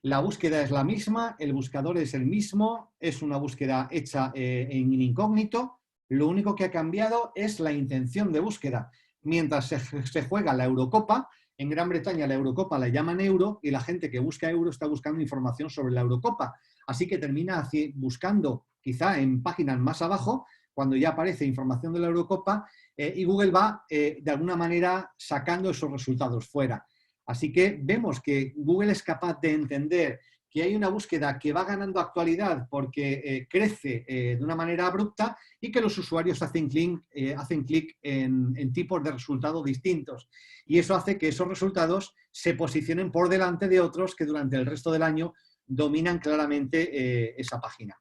La búsqueda es la misma, el buscador es el mismo, es una búsqueda hecha en incógnito, lo único que ha cambiado es la intención de búsqueda. Mientras se juega la Eurocopa, en Gran Bretaña la Eurocopa la llaman euro y la gente que busca euro está buscando información sobre la Eurocopa. Así que termina buscando quizá en páginas más abajo, cuando ya aparece información de la Eurocopa, y Google va de alguna manera sacando esos resultados fuera. Así que vemos que Google es capaz de entender que hay una búsqueda que va ganando actualidad porque crece de una manera abrupta y que los usuarios hacen clic en tipos de resultados distintos. Y eso hace que esos resultados se posicionen por delante de otros que durante el resto del año dominan claramente esa página.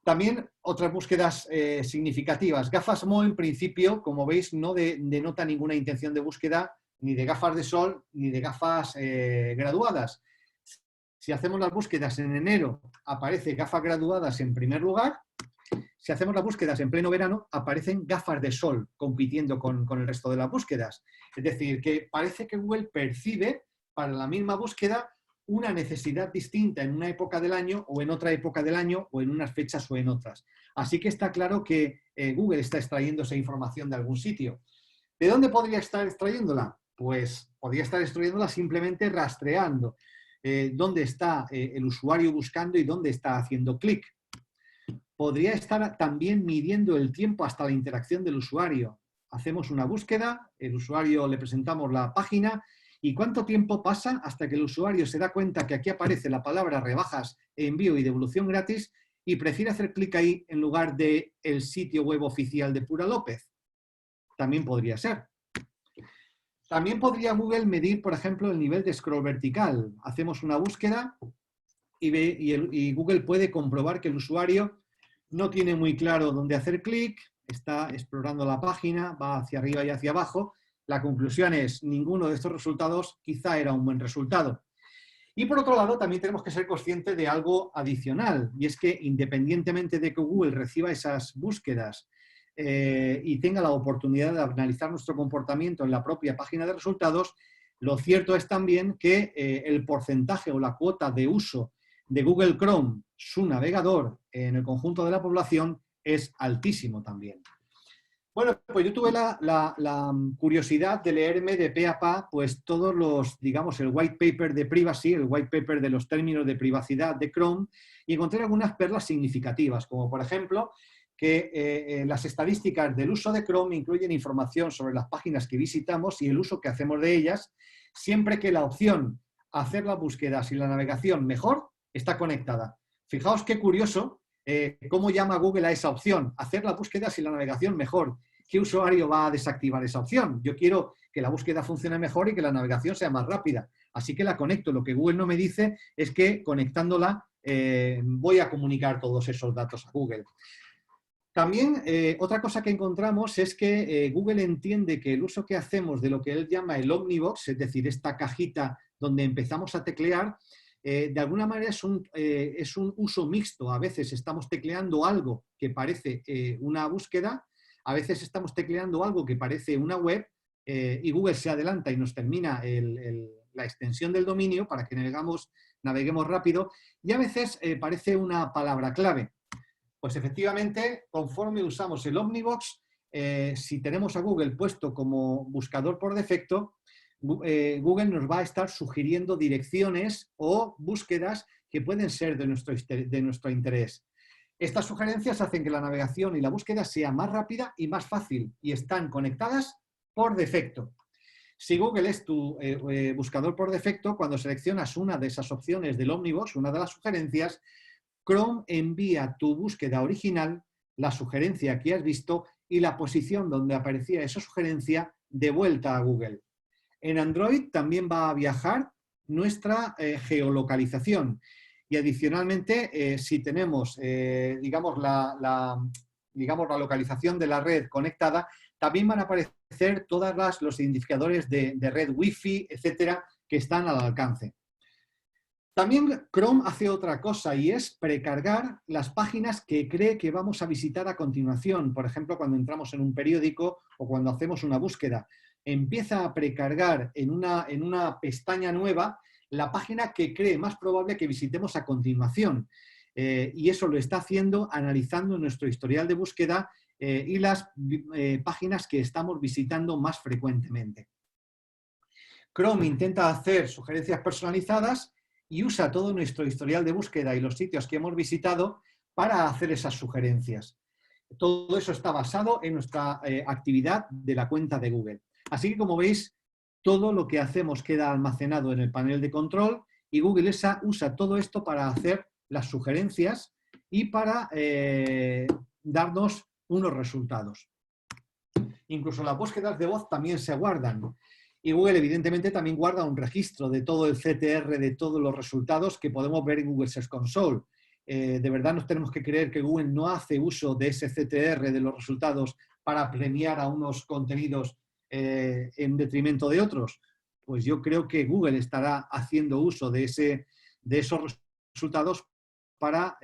También otras búsquedas significativas. GAFASMO, en principio, como veis, no denota ninguna intención de búsqueda ni de gafas de sol ni de gafas graduadas. Si hacemos las búsquedas en enero, aparece gafas graduadas en primer lugar. Si hacemos las búsquedas en pleno verano, aparecen gafas de sol compitiendo con el resto de las búsquedas. Es decir, que parece que Google percibe para la misma búsqueda una necesidad distinta en una época del año o en otra época del año o en unas fechas o en otras. Así que está claro que Google está extrayendo esa información de algún sitio. ¿De dónde podría estar extrayéndola? Pues podría estar extrayéndola simplemente rastreando dónde está el usuario buscando y dónde está haciendo clic. Podría estar también midiendo el tiempo hasta la interacción del usuario. Hacemos una búsqueda, el usuario le presentamos la página y cuánto tiempo pasa hasta que el usuario se da cuenta que aquí aparece la palabra rebajas, envío y devolución gratis y prefiere hacer clic ahí en lugar del sitio web oficial de Pura López. También podría ser. También podría Google medir, por ejemplo, el nivel de scroll vertical. Hacemos una búsqueda y Google puede comprobar que el usuario no tiene muy claro dónde hacer clic, está explorando la página, va hacia arriba y hacia abajo. La conclusión es, ninguno de estos resultados quizá era un buen resultado. Y por otro lado, también tenemos que ser conscientes de algo adicional, y es que independientemente de que Google reciba esas búsquedas y tenga la oportunidad de analizar nuestro comportamiento en la propia página de resultados, lo cierto es también que el porcentaje o la cuota de uso de Google Chrome, su navegador, en el conjunto de la población es altísimo también. Bueno, pues yo tuve la curiosidad de leerme de pe a pa pues todos los, digamos, el white paper de privacy, el white paper de los términos de privacidad de Chrome y encontré algunas perlas significativas, como por ejemplo que las estadísticas del uso de Chrome incluyen información sobre las páginas que visitamos y el uso que hacemos de ellas, siempre que la opción hacer las búsquedas y la navegación mejor está conectada. Fijaos qué curioso cómo llama Google a esa opción, hacer las búsquedas y la navegación mejor. ¿Qué usuario va a desactivar esa opción? Yo quiero que la búsqueda funcione mejor y que la navegación sea más rápida. Así que la conecto. Lo que Google no me dice es que conectándola voy a comunicar todos esos datos a Google. También otra cosa que encontramos es que Google entiende que el uso que hacemos de lo que él llama el Omnibox, es decir, esta cajita donde empezamos a teclear, de alguna manera es un uso mixto. A veces estamos tecleando algo que parece una búsqueda, a veces estamos tecleando algo que parece una web y Google se adelanta y nos termina la extensión del dominio para que naveguemos rápido y a veces parece una palabra clave. Pues efectivamente, conforme usamos el Omnibox, si tenemos a Google puesto como buscador por defecto, Google nos va a estar sugiriendo direcciones o búsquedas que pueden ser de nuestro interés. Estas sugerencias hacen que la navegación y la búsqueda sea más rápida y más fácil y están conectadas por defecto. Si Google es tu buscador por defecto, cuando seleccionas una de esas opciones del Omnibus, una de las sugerencias, Chrome envía tu búsqueda original, la sugerencia que has visto y la posición donde aparecía esa sugerencia de vuelta a Google. En Android también va a viajar nuestra geolocalización y adicionalmente si tenemos digamos la localización de la red conectada, también van a aparecer todos los identificadores de red Wi-Fi, etcétera, que están al alcance. También Chrome hace otra cosa y es precargar las páginas que cree que vamos a visitar a continuación. Por ejemplo, cuando entramos en un periódico o cuando hacemos una búsqueda. Empieza a precargar en una pestaña nueva la página que cree más probable que visitemos a continuación. Y eso lo está haciendo analizando nuestro historial de búsqueda y las páginas que estamos visitando más frecuentemente. Chrome intenta hacer sugerencias personalizadas y usa todo nuestro historial de búsqueda y los sitios que hemos visitado para hacer esas sugerencias. Todo eso está basado en nuestra actividad de la cuenta de Google. Así que, como veis, todo lo que hacemos queda almacenado en el panel de control y Google usa todo esto para hacer las sugerencias y para darnos unos resultados. Incluso las búsquedas de voz también se guardan. Y Google, evidentemente, también guarda un registro de todo el CTR, de todos los resultados que podemos ver en Google Search Console. De verdad nos tenemos que creer que Google no hace uso de ese CTR, de los resultados, para premiar a unos contenidos en detrimento de otros. Pues yo creo que Google estará haciendo uso de esos resultados para,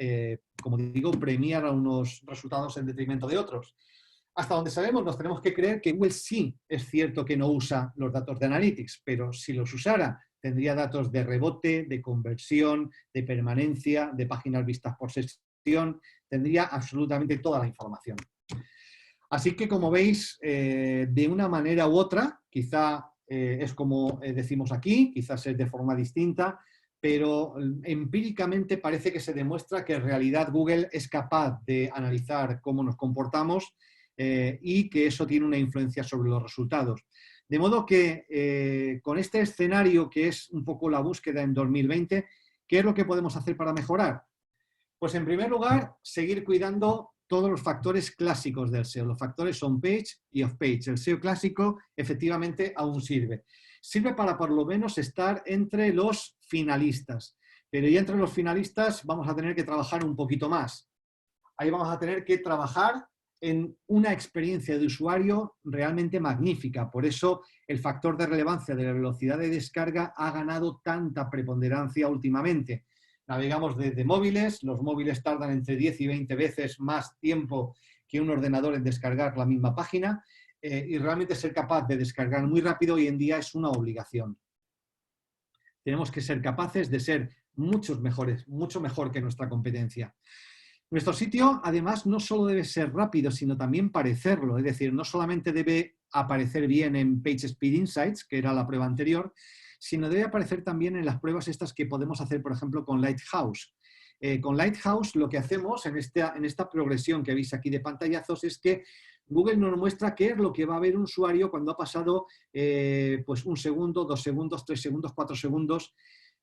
como digo, premiar a unos resultados en detrimento de otros. Hasta donde sabemos, nos tenemos que creer que Google sí es cierto que no usa los datos de Analytics, pero si los usara, tendría datos de rebote, de conversión, de permanencia, de páginas vistas por sesión, tendría absolutamente toda la información. Así que, como veis, de una manera u otra, quizá es como decimos aquí, quizás es de forma distinta, pero empíricamente parece que se demuestra que en realidad Google es capaz de analizar cómo nos comportamos y que eso tiene una influencia sobre los resultados. De modo que con este escenario que es un poco la búsqueda en 2020, ¿qué es lo que podemos hacer para mejorar? Pues en primer lugar, seguir cuidando todos los factores clásicos del SEO, los factores on-page y off-page. El SEO clásico efectivamente aún sirve. Sirve para por lo menos estar entre los finalistas, pero ya entre los finalistas vamos a tener que trabajar un poquito más. Ahí vamos a tener que trabajar en una experiencia de usuario realmente magnífica. Por eso el factor de relevancia de la velocidad de descarga ha ganado tanta preponderancia últimamente. Navegamos desde móviles, los móviles tardan entre 10 y 20 veces más tiempo que un ordenador en descargar la misma página y realmente ser capaz de descargar muy rápido hoy en día es una obligación. Tenemos que ser capaces de ser mucho mejor que nuestra competencia. Nuestro sitio, además, no solo debe ser rápido, sino también parecerlo. Es decir, no solamente debe aparecer bien en PageSpeed Insights, que era la prueba anterior, sino debe aparecer también en las pruebas estas que podemos hacer, por ejemplo, con Lighthouse. Con Lighthouse lo que hacemos en esta progresión que veis aquí de pantallazos es que Google nos muestra qué es lo que va a ver un usuario cuando ha pasado pues 1 segundo, 2 segundos, 3 segundos, 4 segundos.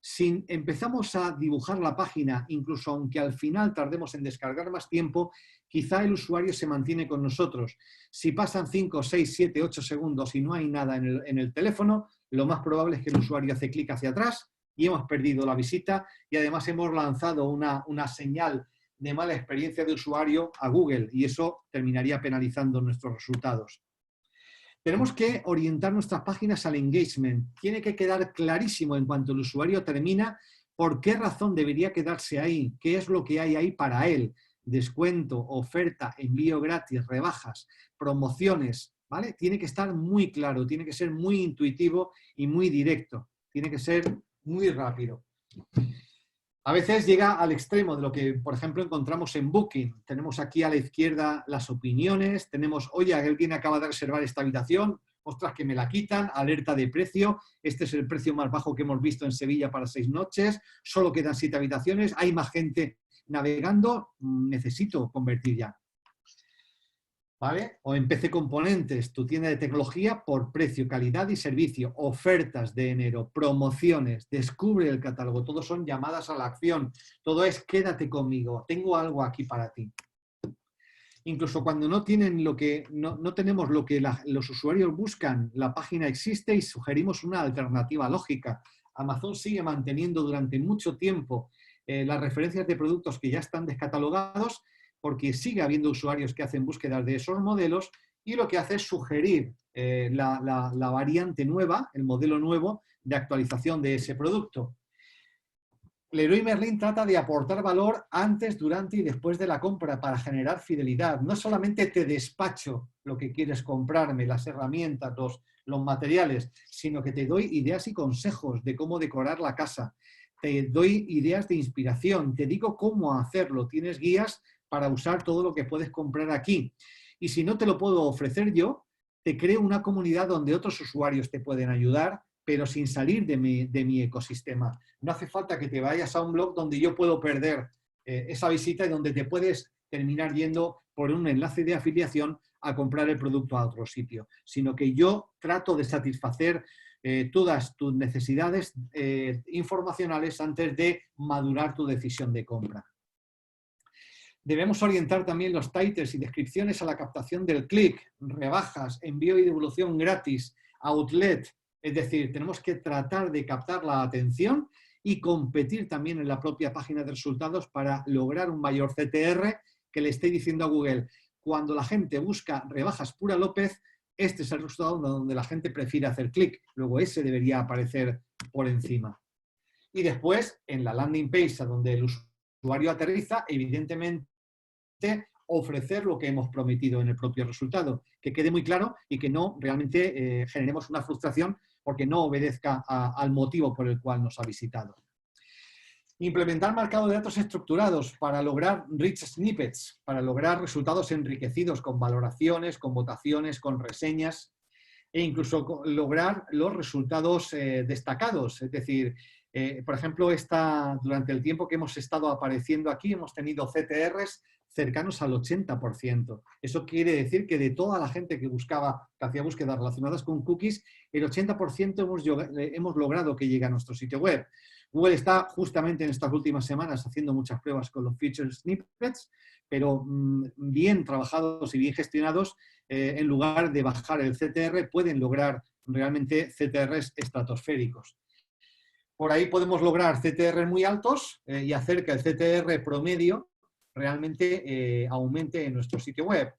Si empezamos a dibujar la página, incluso aunque al final tardemos en descargar más tiempo, quizá el usuario se mantiene con nosotros. Si pasan 5, 6, 7, 8 segundos y no hay nada en el teléfono, lo más probable es que el usuario hace clic hacia atrás y hemos perdido la visita y además hemos lanzado una señal de mala experiencia de usuario a Google y eso terminaría penalizando nuestros resultados. Tenemos que orientar nuestras páginas al engagement. Tiene que quedar clarísimo en cuanto el usuario termina por qué razón debería quedarse ahí, qué es lo que hay ahí para él. Descuento, oferta, envío gratis, rebajas, promociones, ¿vale? Tiene que estar muy claro, tiene que ser muy intuitivo y muy directo. Tiene que ser muy rápido. A veces llega al extremo de lo que, por ejemplo, encontramos en Booking. Tenemos aquí a la izquierda las opiniones, tenemos, oye, alguien acaba de reservar esta habitación, ostras, que me la quitan, alerta de precio, este es el precio más bajo que hemos visto en Sevilla para 6 noches, solo quedan 7 habitaciones, hay más gente navegando, necesito convertir ya. ¿Vale? O en PC Componentes, tu tienda de tecnología por precio, calidad y servicio, ofertas de enero, promociones, descubre el catálogo, todo son llamadas a la acción, todo es quédate conmigo, tengo algo aquí para ti. Incluso cuando no tienen no tenemos lo que los usuarios buscan, la página existe y sugerimos una alternativa lógica. Amazon sigue manteniendo durante mucho tiempo las referencias de productos que ya están descatalogados, porque sigue habiendo usuarios que hacen búsquedas de esos modelos y lo que hace es sugerir la variante nueva, el modelo nuevo de actualización de ese producto. Leroy Merlin trata de aportar valor antes, durante y después de la compra para generar fidelidad. No solamente te despacho lo que quieres comprarme, las herramientas, los materiales, sino que te doy ideas y consejos de cómo decorar la casa. Te doy ideas de inspiración, te digo cómo hacerlo. Tienes guías para usar todo lo que puedes comprar aquí. Y si no te lo puedo ofrecer yo, te creo una comunidad donde otros usuarios te pueden ayudar, pero sin salir de mi ecosistema. No hace falta que te vayas a un blog donde yo puedo perder esa visita y donde te puedes terminar yendo por un enlace de afiliación a comprar el producto a otro sitio, sino que yo trato de satisfacer todas tus necesidades informacionales antes de madurar tu decisión de compra. Debemos orientar también los titles y descripciones a la captación del clic, rebajas, envío y devolución gratis, outlet. Es decir, tenemos que tratar de captar la atención y competir también en la propia página de resultados para lograr un mayor CTR que le esté diciendo a Google. Cuando la gente busca rebajas Pura López, este es el resultado donde la gente prefiere hacer clic. Luego ese debería aparecer por encima. Y después, en la landing page, donde el usuario aterriza, evidentemente ofrecer lo que hemos prometido en el propio resultado, que quede muy claro y que no realmente generemos una frustración porque no obedezca al motivo por el cual nos ha visitado. Implementar marcado de datos estructurados para lograr rich snippets, para lograr resultados enriquecidos con valoraciones, con votaciones, con reseñas e incluso lograr los resultados destacados. Es decir, por ejemplo, durante el tiempo que hemos estado apareciendo aquí hemos tenido CTRs cercanos al 80%. Eso quiere decir que de toda la gente que hacía búsquedas relacionadas con cookies, el 80% hemos logrado que llegue a nuestro sitio web. Google está justamente en estas últimas semanas haciendo muchas pruebas con los feature snippets, pero bien trabajados y bien gestionados, en lugar de bajar el CTR, pueden lograr realmente CTRs estratosféricos. Por ahí podemos lograr CTR muy altos y hacer que el CTR promedio realmente aumente en nuestro sitio web.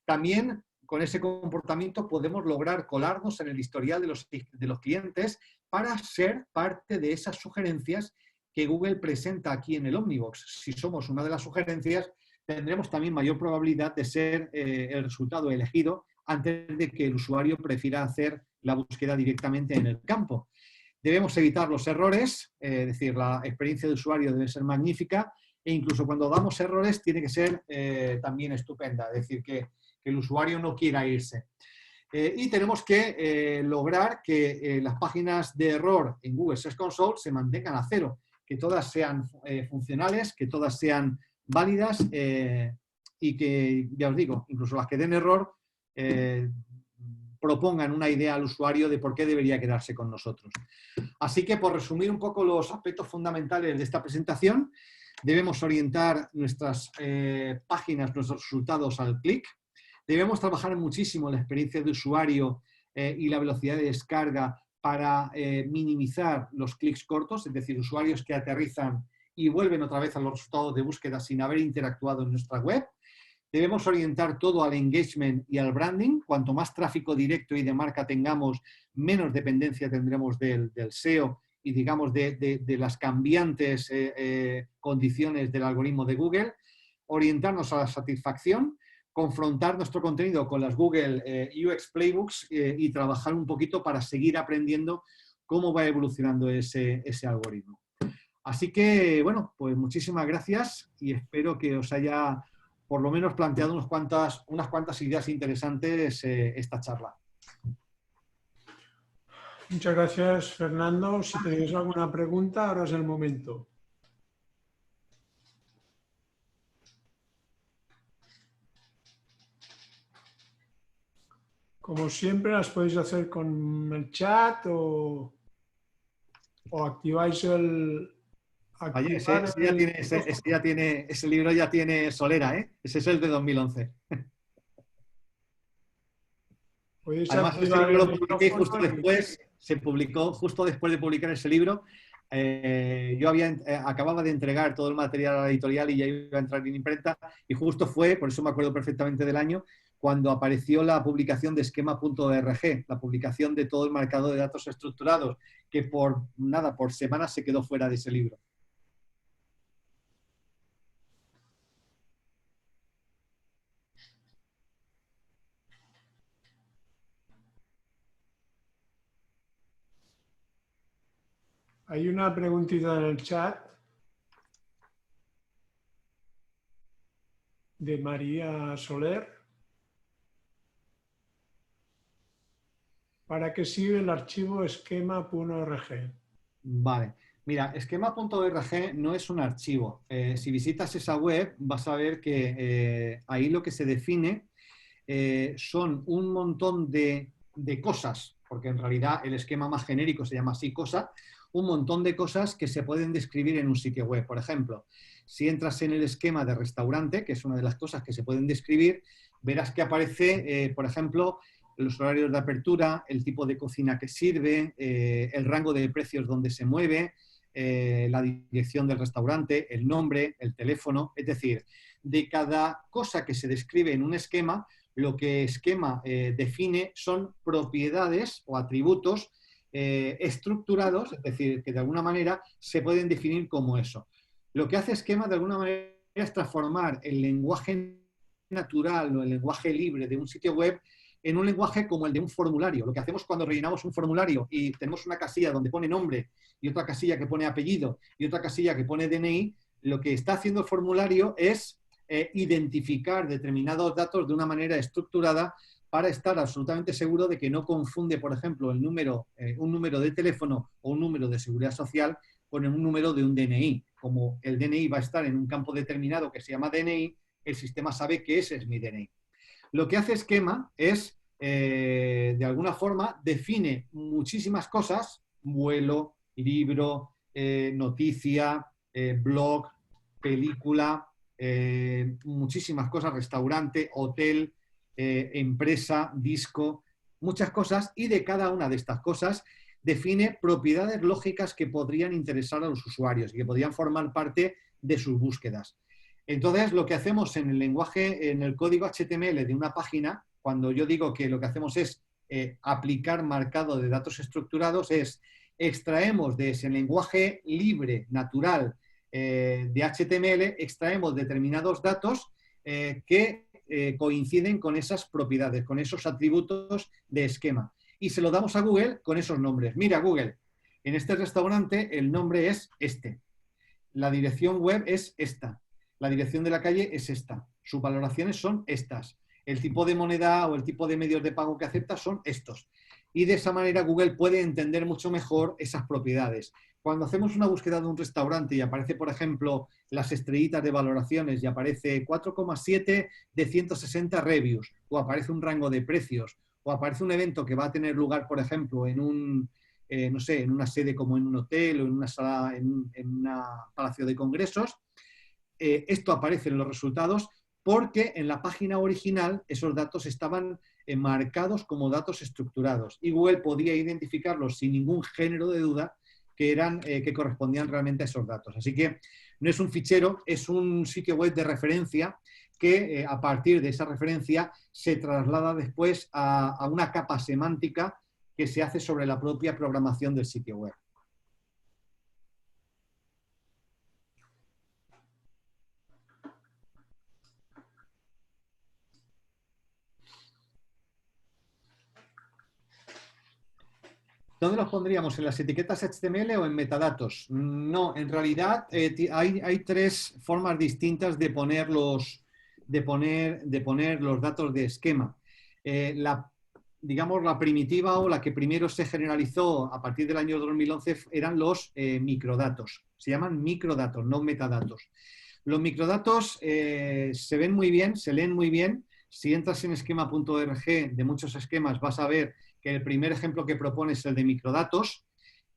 También con ese comportamiento podemos lograr colarnos en el historial de los clientes para ser parte de esas sugerencias que Google presenta aquí en el Omnibox. Si somos una de las sugerencias, tendremos también mayor probabilidad de ser el resultado elegido antes de que el usuario prefiera hacer la búsqueda directamente en el campo. Debemos evitar los errores, es decir, la experiencia de usuario debe ser magnífica e incluso cuando damos errores tiene que ser también estupenda, es decir, que el usuario no quiera irse. Y tenemos que lograr que las páginas de error en Google Search Console se mantengan a cero, que todas sean funcionales, que todas sean válidas y que, ya os digo, incluso las que den error, propongan una idea al usuario de por qué debería quedarse con nosotros. Así que, por resumir un poco los aspectos fundamentales de esta presentación, debemos orientar nuestras páginas, nuestros resultados al clic. Debemos trabajar muchísimo en la experiencia de usuario y la velocidad de descarga para minimizar los clics cortos, es decir, usuarios que aterrizan y vuelven otra vez a los resultados de búsqueda sin haber interactuado en nuestra web. Debemos orientar todo al engagement y al branding. Cuanto más tráfico directo y de marca tengamos, menos dependencia tendremos del SEO y, digamos, de las cambiantes condiciones del algoritmo de Google. Orientarnos a la satisfacción, confrontar nuestro contenido con las Google UX Playbooks y trabajar un poquito para seguir aprendiendo cómo va evolucionando ese algoritmo. Así que, bueno, pues muchísimas gracias y espero que os haya por lo menos planteado unas cuantas ideas interesantes esta charla. Muchas gracias, Fernando. Si tenéis alguna pregunta, ahora es el momento. Como siempre, las podéis hacer con el chat o activáis el... Oye, ese libro ya tiene solera, ¿eh? Ese es el de 2011. Además, ese libro lo publiqué justo después, se publicó justo después de publicar ese libro. Yo acababa de entregar todo el material a la editorial y ya iba a entrar en imprenta, y justo fue, por eso me acuerdo perfectamente del año, cuando apareció la publicación de esquema.org, la publicación de todo el marcado de datos estructurados, que por semanas se quedó fuera de ese libro. Hay una preguntita en el chat de María Soler. ¿Para qué sirve el archivo esquema.org? Vale. Mira, esquema.org no es un archivo. Si visitas esa web vas a ver que ahí lo que se define son un montón de cosas, porque en realidad el esquema más genérico se llama así, cosa, un montón de cosas que se pueden describir en un sitio web. Por ejemplo, si entras en el esquema de restaurante, que es una de las cosas que se pueden describir, verás que aparece, por ejemplo, los horarios de apertura, el tipo de cocina que sirve, el rango de precios donde se mueve, la dirección del restaurante, el nombre, el teléfono. Es decir, de cada cosa que se describe en un esquema, lo que esquema define son propiedades o atributos estructurados, es decir, que de alguna manera se pueden definir como eso. Lo que hace esquema de alguna manera es transformar el lenguaje natural o el lenguaje libre de un sitio web en un lenguaje como el de un formulario. Lo que hacemos cuando rellenamos un formulario y tenemos una casilla donde pone nombre y otra casilla que pone apellido y otra casilla que pone DNI, lo que está haciendo el formulario es identificar determinados datos de una manera estructurada para estar absolutamente seguro de que no confunde, por ejemplo, un número de teléfono o un número de seguridad social con un número de un DNI. Como el DNI va a estar en un campo determinado que se llama DNI, el sistema sabe que ese es mi DNI. Lo que hace esquema es, de alguna forma, define muchísimas cosas, vuelo, libro, noticia, blog, película, muchísimas cosas, restaurante, hotel, empresa, disco, muchas cosas, y de cada una de estas cosas define propiedades lógicas que podrían interesar a los usuarios y que podrían formar parte de sus búsquedas. Entonces, lo que hacemos en el lenguaje, en el código HTML de una página, cuando yo digo que lo que hacemos es aplicar marcado de datos estructurados, es extraemos de ese lenguaje libre, natural, de HTML, extraemos determinados datos que coinciden con esas propiedades, con esos atributos de esquema. Y se lo damos a Google con esos nombres. Mira, Google, en este restaurante el nombre es este. La dirección web es esta. La dirección de la calle es esta. Sus valoraciones son estas. El tipo de moneda o el tipo de medios de pago que acepta son estos. Y de esa manera Google puede entender mucho mejor esas propiedades. Cuando hacemos una búsqueda de un restaurante y aparece, por ejemplo, las estrellitas de valoraciones y aparece 4,7 de 160 reviews, o aparece un rango de precios, o aparece un evento que va a tener lugar, por ejemplo, en un, no sé, en una sede como en un hotel o en una sala, en un palacio de congresos, esto aparece en los resultados porque en la página original esos datos estaban marcados como datos estructurados y Google podía identificarlos sin ningún género de duda que correspondían realmente a esos datos. Así que no es un fichero, es un sitio web de referencia que a partir de esa referencia se traslada después a una capa semántica que se hace sobre la propia programación del sitio web. ¿Dónde los pondríamos? ¿En las etiquetas HTML o en metadatos? No, en realidad hay tres formas distintas de poner los datos de esquema. digamos, la primitiva o la que primero se generalizó a partir del año 2011 eran los microdatos. Se llaman microdatos, no metadatos. Los microdatos se ven muy bien, se leen muy bien. Si entras en esquema.org, de muchos esquemas, vas a ver que el primer ejemplo que propone es el de microdatos.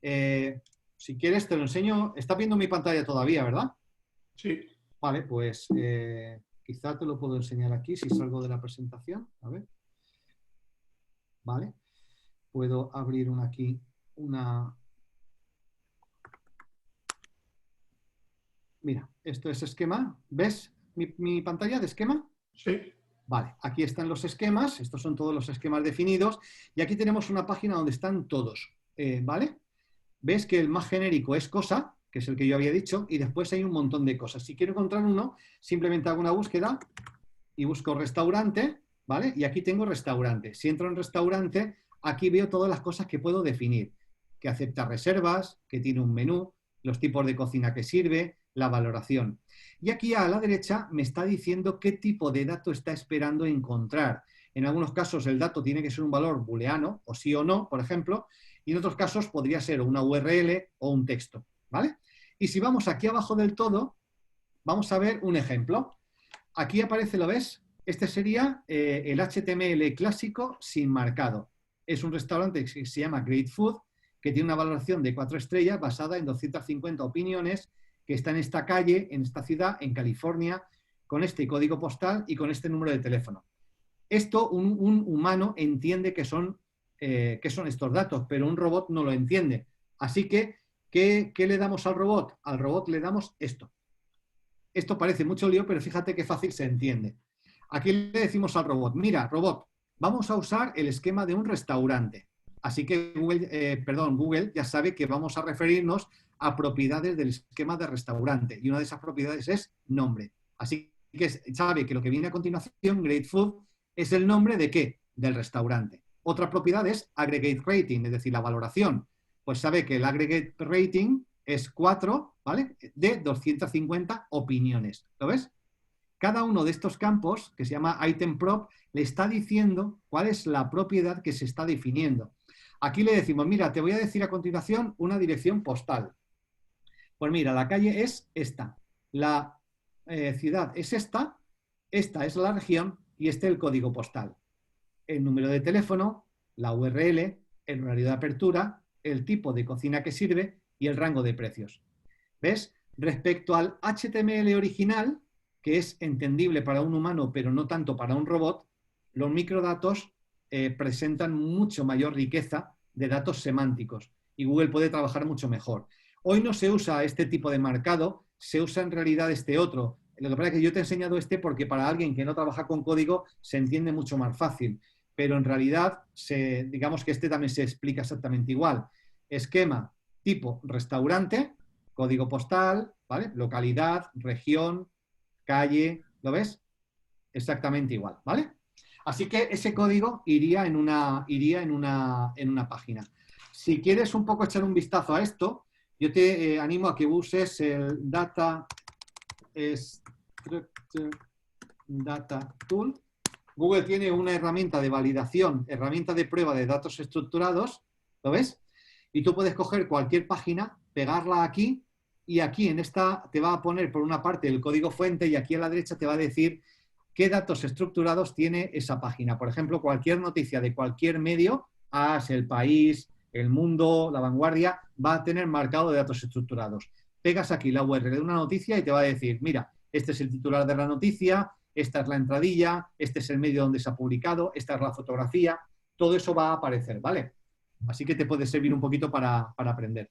Si quieres, te lo enseño. Estás viendo mi pantalla todavía, ¿verdad? Sí. Vale, pues quizá te lo puedo enseñar aquí si salgo de la presentación. A ver. Vale. Puedo abrir aquí una... Mira, esto es esquema. ¿Ves mi pantalla de esquema? Sí. Vale, aquí están los esquemas. Estos son todos los esquemas definidos. Y aquí tenemos una página donde están todos. ¿Vale? Ves que el más genérico es cosa, que es el que yo había dicho, y después hay un montón de cosas. Si quiero encontrar uno, simplemente hago una búsqueda y busco restaurante, ¿vale? Y aquí tengo restaurante. Si entro en restaurante, aquí veo todas las cosas que puedo definir. Que acepta reservas, que tiene un menú, los tipos de cocina que sirve, la valoración. Y aquí a la derecha me está diciendo qué tipo de dato está esperando encontrar. En algunos casos el dato tiene que ser un valor booleano, o sí o no, por ejemplo, y en otros casos podría ser una URL o un texto, ¿vale? Y si vamos aquí abajo del todo, vamos a ver un ejemplo. Aquí aparece, ¿lo ves? Este sería el HTML clásico sin marcado. Es un restaurante que se llama Great Food, que tiene una valoración de 4 estrellas basada en 250 opiniones, que está en esta calle, en esta ciudad, en California, con este código postal y con este número de teléfono. Esto un humano entiende que son estos datos, pero un robot no lo entiende. Así que, ¿qué le damos al robot? Al robot le damos esto. Esto parece mucho lío, pero fíjate qué fácil se entiende. Aquí le decimos al robot, mira, robot, vamos a usar el esquema de un restaurante. Así que Google ya sabe que vamos a referirnos a propiedades del esquema de restaurante. Y una de esas propiedades es nombre. Así que sabe que lo que viene a continuación, Great Food, es el nombre de ¿qué? Del restaurante. Otra propiedad es Aggregate Rating, es decir, la valoración. Pues sabe que el Aggregate Rating es 4, ¿vale? De 250 opiniones. ¿Lo ves? Cada uno de estos campos, que se llama item prop, le está diciendo cuál es la propiedad que se está definiendo. Aquí le decimos, mira, te voy a decir a continuación una dirección postal. Pues mira, la calle es esta, la ciudad es esta es la región y este el código postal. El número de teléfono, la URL, el horario de apertura, el tipo de cocina que sirve y el rango de precios. ¿Ves? Respecto al HTML original, que es entendible para un humano, pero no tanto para un robot, los microdatos presentan mucho mayor riqueza de datos semánticos y Google puede trabajar mucho mejor. Hoy no se usa este tipo de marcado, se usa en realidad este otro. Lo que pasa es que yo te he enseñado este porque para alguien que no trabaja con código se entiende mucho más fácil, pero en realidad digamos que este también se explica exactamente igual. Esquema tipo restaurante, código postal, ¿vale? Localidad, región, calle, ¿lo ves? Exactamente igual, ¿vale? Así que ese código iría en una página. Si quieres un poco echar un vistazo a esto, yo te animo a que uses el Data Structure Data Tool. Google tiene una herramienta de validación, herramienta de prueba de datos estructurados, ¿lo ves? Y tú puedes coger cualquier página, pegarla aquí y aquí en esta te va a poner por una parte el código fuente y aquí a la derecha te va a decir qué datos estructurados tiene esa página. Por ejemplo, cualquier noticia de cualquier medio, AS, El País, El Mundo, La Vanguardia, va a tener marcado de datos estructurados. Pegas aquí la URL de una noticia y te va a decir, mira, este es el titular de la noticia, esta es la entradilla, este es el medio donde se ha publicado, esta es la fotografía, todo eso va a aparecer, ¿vale? Así que te puede servir un poquito para aprender.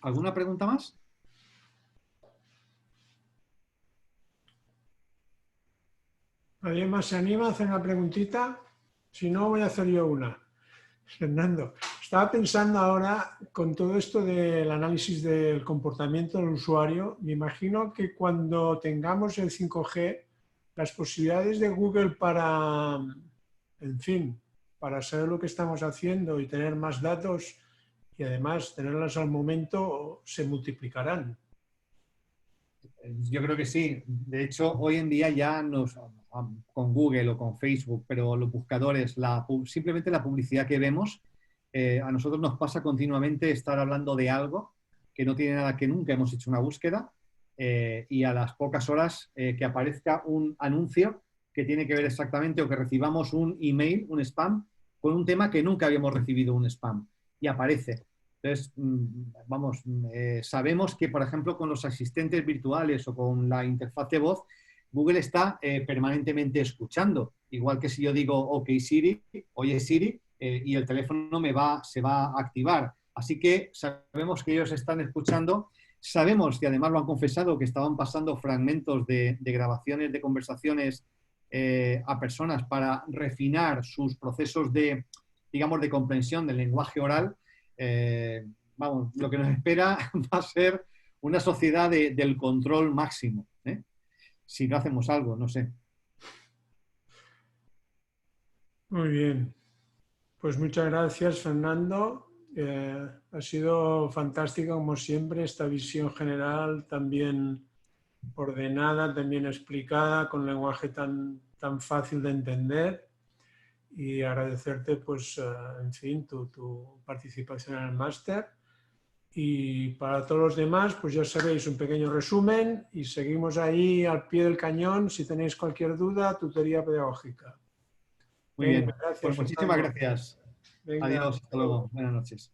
¿Alguna pregunta más? ¿Nadie más se anima a hacer una preguntita? Si no, voy a hacer yo una. Fernando, estaba pensando ahora con todo esto del análisis del comportamiento del usuario, me imagino que cuando tengamos el 5G, las posibilidades de Google para, en fin, para saber lo que estamos haciendo y tener más datos y además tenerlas al momento se multiplicarán. Yo creo que sí. De hecho, hoy en día ya con Google o con Facebook, pero los buscadores, simplemente la publicidad que vemos, a nosotros nos pasa continuamente estar hablando de algo que no tiene nada, que nunca hemos hecho una búsqueda, y a las pocas horas que aparezca un anuncio que tiene que ver exactamente, o que recibamos un email, un spam, con un tema que nunca habíamos recibido un spam, y aparece. Entonces, vamos, sabemos que, por ejemplo, con los asistentes virtuales o con la interfaz de voz, Google está permanentemente escuchando. Igual que si yo digo, OK Siri, oye Siri, y el teléfono se va a activar. Así que sabemos que ellos están escuchando. Sabemos que además lo han confesado, que estaban pasando fragmentos de grabaciones de conversaciones a personas para refinar sus procesos de, digamos, de comprensión del lenguaje oral. Vamos, lo que nos espera va a ser una sociedad del control máximo, si no hacemos algo, no sé. Muy bien. Pues muchas gracias, Fernando. Ha sido fantástica, como siempre, esta visión general, también ordenada, también explicada, con lenguaje tan fácil de entender. Y agradecerte, pues, en fin, tu participación en el máster. Y para todos los demás, pues ya sabéis, un pequeño resumen y seguimos ahí al pie del cañón si tenéis cualquier duda, tutoría pedagógica. Muy bien, Gracias, pues muchísimas Fernando. gracias. Venga, Adiós, hasta luego, buenas noches.